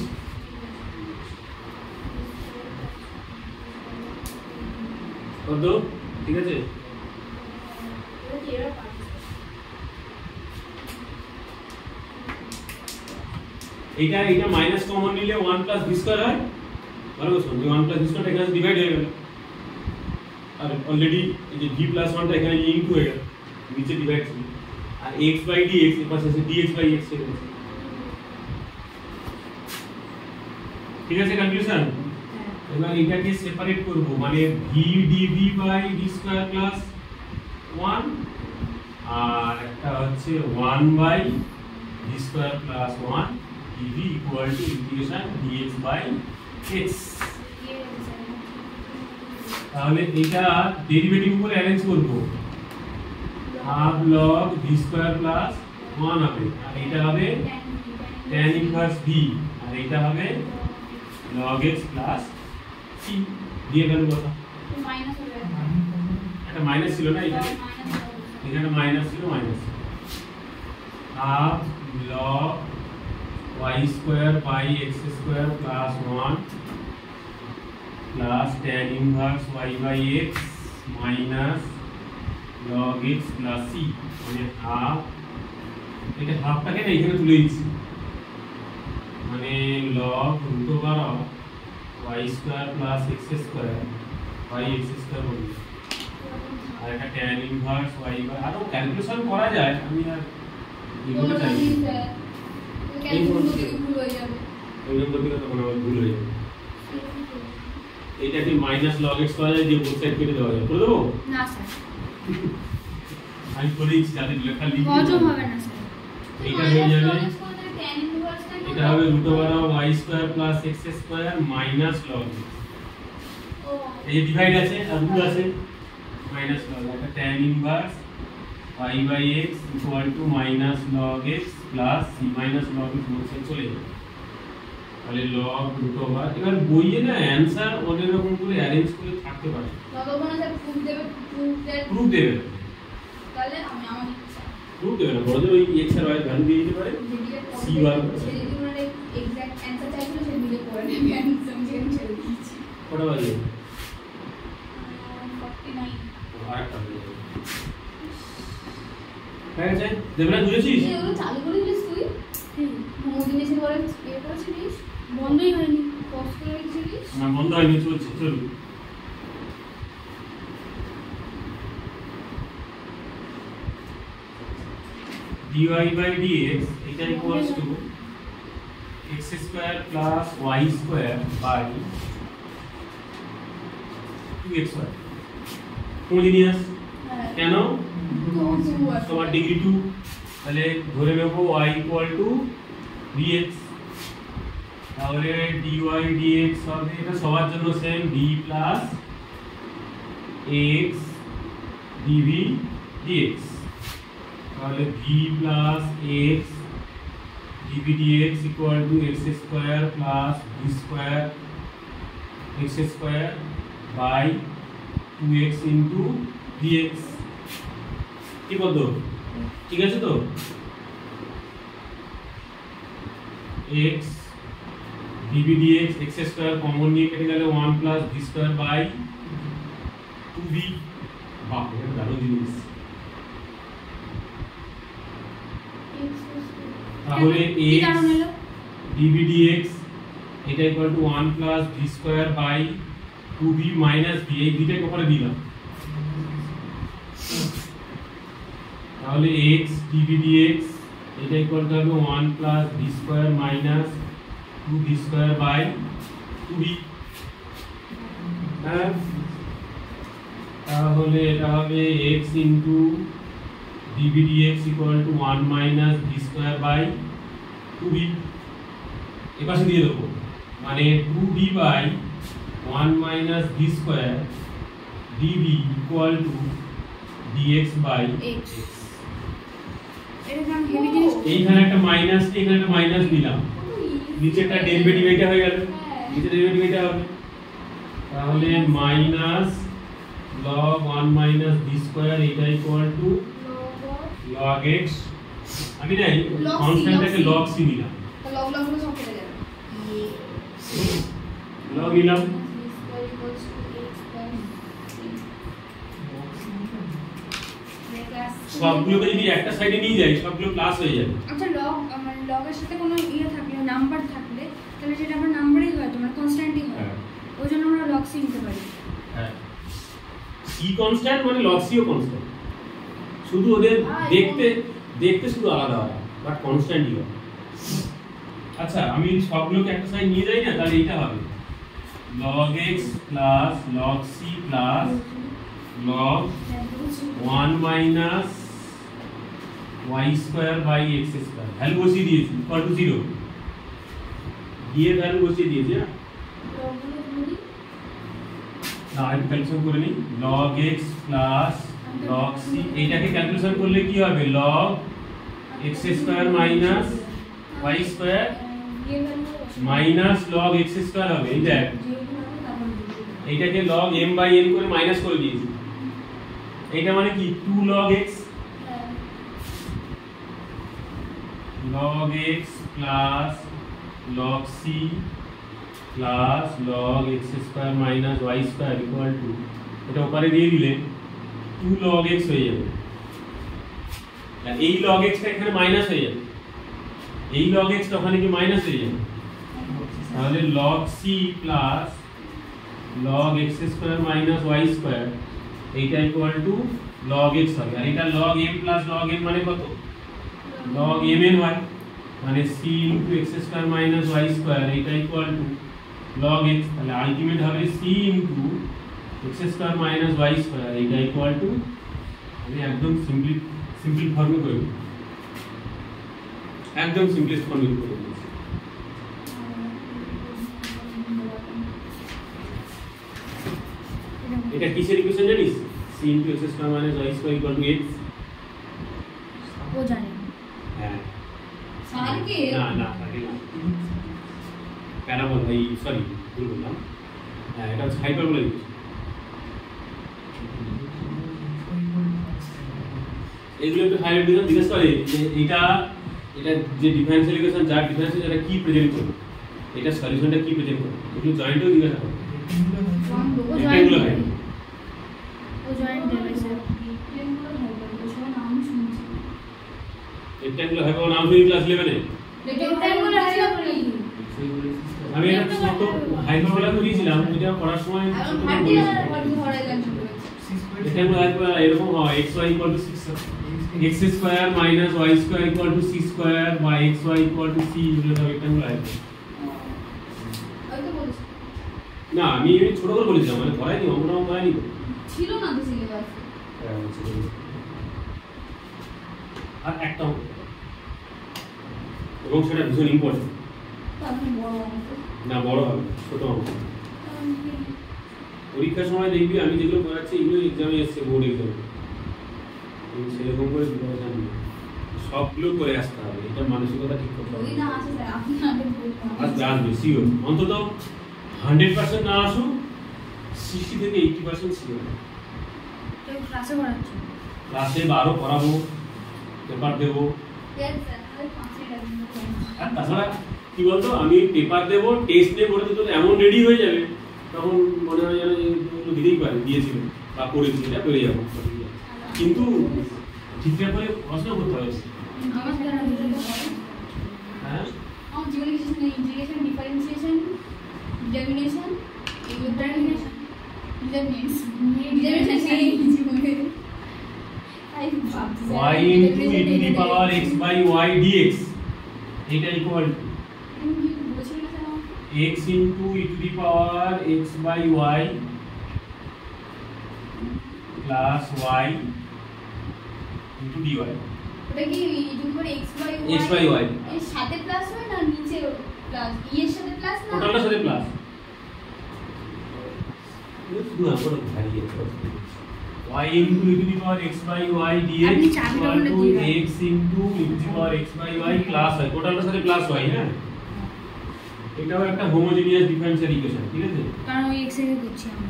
কত ঠিক আছে। এইটা মাইনাস কমন নিলে 1 প্লাস b স্কয়ার হয়। ভালো কথা, 1 প্লাস b স্কয়ার এখানে ডিভাইড হয়ে গেল, আর অলরেডি এই যে b প্লাস 1টা এখানে ইনটু হয়ে গেল, নিচে ডিভাইড ছিল, আর x বাই dx এর পাশে আছে dx বাই x এর পাশে। ঠিক আছে কনফিউশন? এবার এটাকে সেপারেট করব, মানে v dv by d square plus 1 আর একটা হচ্ছে 1 by d square plus 1 dv equal to integration dx by x। তাহলে এটা ডেরিভেটিভ উপরে অ্যারেঞ্জ করব, half log v square plus 1 হবে, আর এটা হবে tan ইনভার্স v, আর এটা হবে log x প্লাস c দিয়ে গেল কথা। মাইনাস হয়ে যাবে। একটা মাইনাস ছিল না এখানে, এখানে মাইনাস ছিল, minus half log y square by x square plus 1 plus tan inverse y by x minus log x plus c, মানে হাফ, এটা হাফটাকে না এখানে তুলে দিচ্ছি, মানে log root over of y square plus x square by x square বলি, আর এটা tan ইনভার্স y বাই, আরো ক্যালকুলেশন করা যায়, আমি আর এগুলো চাই এই ভুল হয়ে যাবে। এই নম্বর দিকে তখন আবার ভুল হয়ে যাবে। এটা কি মাইনাস log x করা যায়, যে বোথ সাইড কেটে দেওয়া যায়, করে দেবো? না স্যার, আমি করে দিচ্ছি, যাদের লেখা লিখে হজম হবে না স্যার। এটা হয়ে যাবে, tan ইনভার্সটা এটা হবে root over of y square plus x square minus log x, ও এই যে ডিভাইড আছে আর রুট আছে, মাইনাস log, এটা tan inverse y by x equal to minus log x plus c, minus log x both side চলে যাবে, তাহলে log রুট ওভার। এবার বইয়ে না অ্যানসার অনেক রকম করে অ্যারেঞ্জ করে থাকতে পারে, ততক্ষণ স্যার প্রুফ দেবে, প্রুফ দেবে, তাহলে আমি আমার ইচ্ছা প্রুফ দেবে না, বড়দের ওই x আর y এর ভ্যালু দিয়ে দিতে পারে, c বার সে যদি ওনার এক্সাক্ট অ্যান্সার চাইছিল সে দিলে করে নেবে, অ্যান্সার আমি ছেড়ে দিয়েছি। কটা বাজে? 49 আরেকটা হয়ে যাবে। হয়ে গেছে? দেবরাজ বুঝেছিস? এই ওগুলো চালু করে দিলিস তুই? মোদিন এসে পরে ইয়ে করেছিলিস? বন্ধই হয়নি। পোস্ট করে রেখেছিলিস? না বন্ধ হয়নি, চলছে, চলুন। dy by dx এটা equals to x square plus y square by 2xy homogeneous. হ্যাঁ। কেন? তোমার ডিগ্রি 2, তাহলে ধরে নেব y equal to dx, তাহলে dy dx হবে, এটা সবার জন্য same, d plus x dv dx, তাহলে v plus x dv dx equal to x square plus v square x square by 2x into dx। কি বলতো? ঠিক আছে তো? x dv dx x square common নিয়ে কেটে গেলে 1 plus v square by 2v। বাহ, এটা দারুণ জিনিস। x তাহলে কি x কারণ হলো dv dx এটা equal to 1 plus v square by 2v minus v এই দুইটাকে উপরে দিলাম তাহলে x dv dx এটা ইকুয়াল টু হবে 1 plus v square minus 2v square by 2v হ্যাঁ তাহলে এটা হবে x into dv dx equal to 1 minus v square by 2v এপাশে দিয়ে দেবো মানে 2v by 1 minus v square dv equal to dx by x এর নাম হেভি জিনিস এইখানে একটা মাইনাস এখানে একটা মাইনাস দিলাম নিচেরটা ডেরিভেটিভ এটা হয়ে গেল নিচে ডেরিভেটিভ এটা হবে তাহলে minus log 1 minus v square এটা ইকুয়াল টু log x আমি জানি Log C, কনস্ট্যান্টটাকে log log c নিলাম তো লগ লগ গুলো সব কেটে যাবে log নিলাম সবগুলোকে যদি একটা সাইডে নিয়ে যাই সবগুলো প্লাস হয়ে যাবে আচ্ছা লগ মানে লগের সাথে কোনো ইয়ে থাকলে নাম্বার থাকলে তাহলে সেটা আমার নাম্বারই হয় তো মানে কনস্ট্যান্টই হয় হ্যাঁ ওই জন্য আমরা লগ সি নিতে পারি হ্যাঁ c কনস্ট্যান্ট মানে log c ও কনস্ট্যান্ট শুধু ওদের দেখতে শুধু আলাদা হয় বাট কনস্ট্যান্টই হয় আচ্ছা আমি সবগুলোকে একটা সাইড নিয়ে যাই না তাহলে এটা হবে log x plus log c plus log 1 minus y square by x square value বসিয়ে দিয়েছি ইকুয়াল টু 0 দিয়ে ভ্যালু বসিয়ে দিয়েছি না আমি ক্যালকুলেশন করে নিই log x plus log c এইটাকে ক্যালকুলেশন করলে কি হবে log x square minus y square minus log x square হবে এই দেখ এইটাকে log m by n করে মাইনাস করে দিয়েছি এইটা মানে কি 2 log x log x plus log c plus log x square minus y square equal to এটা উপরে দিয়ে দিলে 2 log x হয়ে যাবে আর এই log x টা এখানে মাইনাস হয়ে যাবে এই log x টা ওখানে কি মাইনাস হয়ে যাবে তাহলে log c plus log x square minus y square এইটা ইকুয়াল টু log x হবে আর এটা log m plus log n মানে কত log mn হয় মানে c into x square minus y square এইটা ইকুয়াল টু log x তাহলে ultimate হবে c into x square minus y square এইটা ইকুয়াল টু আমি একদম সিম্পল ফর্মে করব একদম সিম্পলেস্ট ফর্মে করব এটা কিসের ইকুয়েশন জানিস c into x square minus y square equal to x ও জানে হ্যাঁ সারকে না আগে না প্যারাবোলা এই সরি ভুল বললাম হ্যাঁ এটা হচ্ছে হাইপারবোলা ইকুয়েশন এগুলো একটু হাইলাইট দিলাম জিজ্ঞেস করে যে এটা যে ডিফারেন্সিয়াল ইকুয়েশন যার ডিফারেন্সিয়াল এটা কি প্রেজেন্ট করবে এটা সলিউশনটা কি প্রেজেন্ট করবে এগুলো জয়েন্টও জিজ্ঞাসা করে এগুলো হয় ও জয়েন্ট দেবে স্যার রেক্ট্যাঙ্গুলার হাইপারবোলা নাম শুনি ক্লাস 11 এ আমি একটা ছোট হাইপারবোলা করেছিলাম এটা পড়ার সময় ছোট করে বলেছিলাম রেক্ট্যাঙ্গুলার হাইপারবোলা এরকম হয় xy = 6 x square minus y square equal to c square বা xy ইকুয়াল টু c এগুলো রেক্ট্যাঙ্গুলার হাইপারবোলা না আমি ছোট করে বলেছিলাম মানে পড়াইনি অঙ্কটা পড়াইনি ছিল না তো সিলেবাস আর একটা অঙ্ক এবং সেটা ভীষণ ইম্পর্টেন্ট তাহলে বড় অঙ্ক না বড় হবে ছোট অঙ্ক পরীক্ষার সময় দেখবি আমি যেগুলো পড়াচ্ছি এগুলো এক্সামে এসছে বোর্ড এক্সামে সেরকম করে প্রিপারেশন সবগুলো করে আসতে হবে এটা মানসিকতা ঠিক করতে হবে যদি না আসে স্যার আপনি আগে বলুন আসবে শিওর অন্তত 100% না আসুক 60 থেকে 80% শিওর তো ক্লাসে পড়াচ্ছি ক্লাসে আরো পড়াবো পেপার দেবো স্যার তাহলে 5 টাকা আর তাছাড়া কি বলতো আমি পেপার দেবো টেস্ট নিয়ে পড়ে তো এমন রেডি হয়ে যাবে তখন মনে হয় যেন এগুলো দিতেই পারে দিয়েছিল বা করেছি এটা পেরে যাবো কিন্তু ঠিকঠাক করে পড়াশোনা করতে হবে আমার হ্যাঁ আমার জীবনে কিছু নেই, ইন্টিগ্রেশন, ডিফারেন্সিয়েশন, ডিটারমিনেশন, এগুলো ডিটারমিনেশন নেই জীবনে। তাই ভাবছি y into e to the power x by y dx এটা ইকুয়াল টু তুমি কি বলছিলে না sir? x into e to the power x by y plus y into dy ওটা কি x by y এর সাথে প্লাস হয় না নিচে প্লাস ই এর সাথে প্লাস না টোটালটার সাথে প্লাস শুধু আমরা ভারিয়ে y into e to the power x by y dx আপনি চাবিটা বলে equal to দিয়ে x into e to the power x by y plus হয় টোটালটার সাথে প্লাস হয় হ্যাঁ এটাও একটা হোমোজেনিয়াস ডিফারেনশিয়াল ইকুয়েশন ঠিক আছে কারণ ওই এক্স এর করছি আমরা।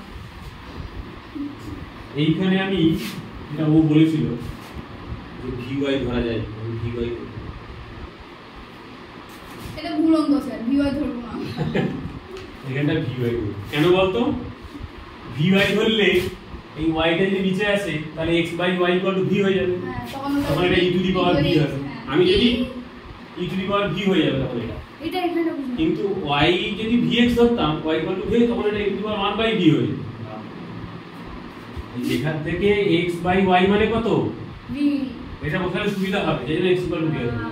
এইখানে আমি এটা ও বলেছিল যে vy ধরা যায় vy এটা ভুল অঙ্ক স্যার, ভিওয়াই ধরবো না। এখানটা vy কেন বলতো vy ধরলে এই y টা যদি নিচে আসে তাহলে x by y equal to v হয়ে যাবে হ্যাঁ, তখন এটা e to the power v হবে আমি যদি e to the power v হয়ে যাবে তখন এটা এটা এখানে বুঝলাম। কিন্তু y যদি vx ধরতাম y equal to v তখন এটা e to the power 1 by v হয়ে যাবে এখান থেকে x by y মানে কত v এটা বসালে সুবিধা হবে এই জন্য x equal to v হবে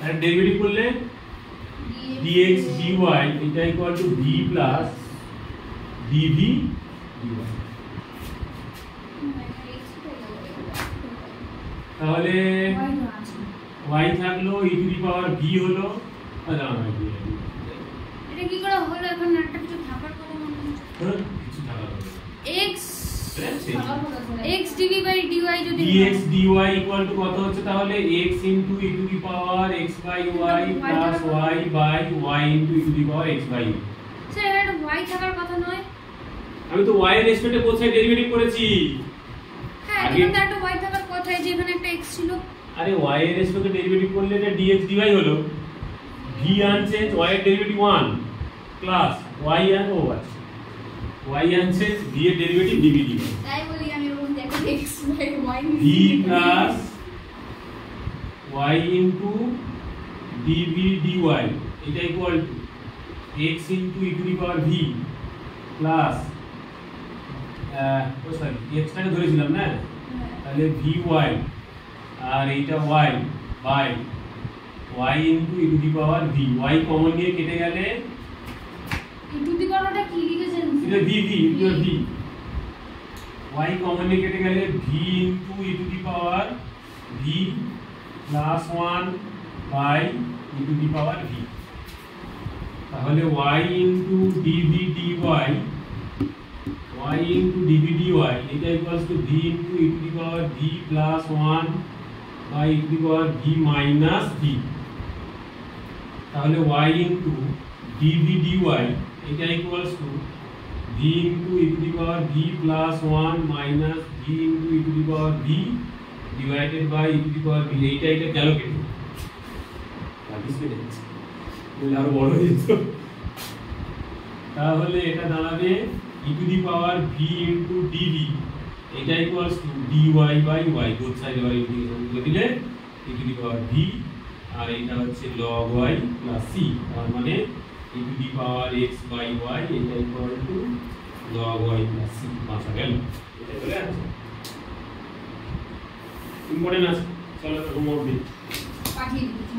আর ডেরিভেটিভ করলে dx dy এটা equal to v plus dv dy তাহলে y তো আছে। y থাকলো e to the power v হলো না এটা কি করে হলো? এখন একটা কিছু থাকার কথা মনে হচ্ছে। কিছু থাকা হবে x x dv by dy যদি dx dy equal to কত হচ্ছে তাহলে x into e to the power x by y plus y by y into e to the power x by y sir এটা y থাকার কথা নয়। আমি তো y এর রেসপেক্টে both সাইড ডেরিভেটিভ করেছি হ্যাঁ আগে- এখানে তো একটা y থাকার কথা, এই যে এখানে একটা x ছিল। আরে y এর রেসপেক্টে ডেরিভেটিভ করলে এটা dx dy হলো v আনচেঞ্জ y এর ডেরিভেটিভ 1 প্লাস y আর ও আছে y আনচেঞ্জ v এর ডেরিভেটিভ dv dy তাই বলি আমি ওর মধ্যে একটা x by y v plus y into dv dy এটা equal to x into e to the power v plus sorry x টাকে ধরেছিলাম না তাহলে vy আর এইটা y by y into e to the power v y কমন নিয়ে কেটে গেলে এই দুটি গণটা কি লিখেছেন? এটা v v into v y কমন নিয়ে কেটে গেলে v into e to the power v plus 1 by e to the power v তাহলে y into dv dy y into dv dy এটা equals to v into e to the power v plus 1 by e to the power v minus v তাহলে y into dv dy এটা equals to v into e to the power v plus 1 minus v into e to the power v divided by e to the power v এইটা গেল কেটে আরো বড় হয়ে যেত তাহলে এটা দাঁড়াবে e to the power v into dv এটা equals to dy by y both side এর ইন্টিগ্রেশন করে দিলে e to the power v আর এটা হচ্ছে log y plus c তার মানে e to the power x by y এটা equal to log y plus c পাঁচা গেল এটা চলে আসছে ইম্পর্টেন্ট আছে চলো হোমওয়ার্ক দিই পাঠিয়ে দিচ্ছি।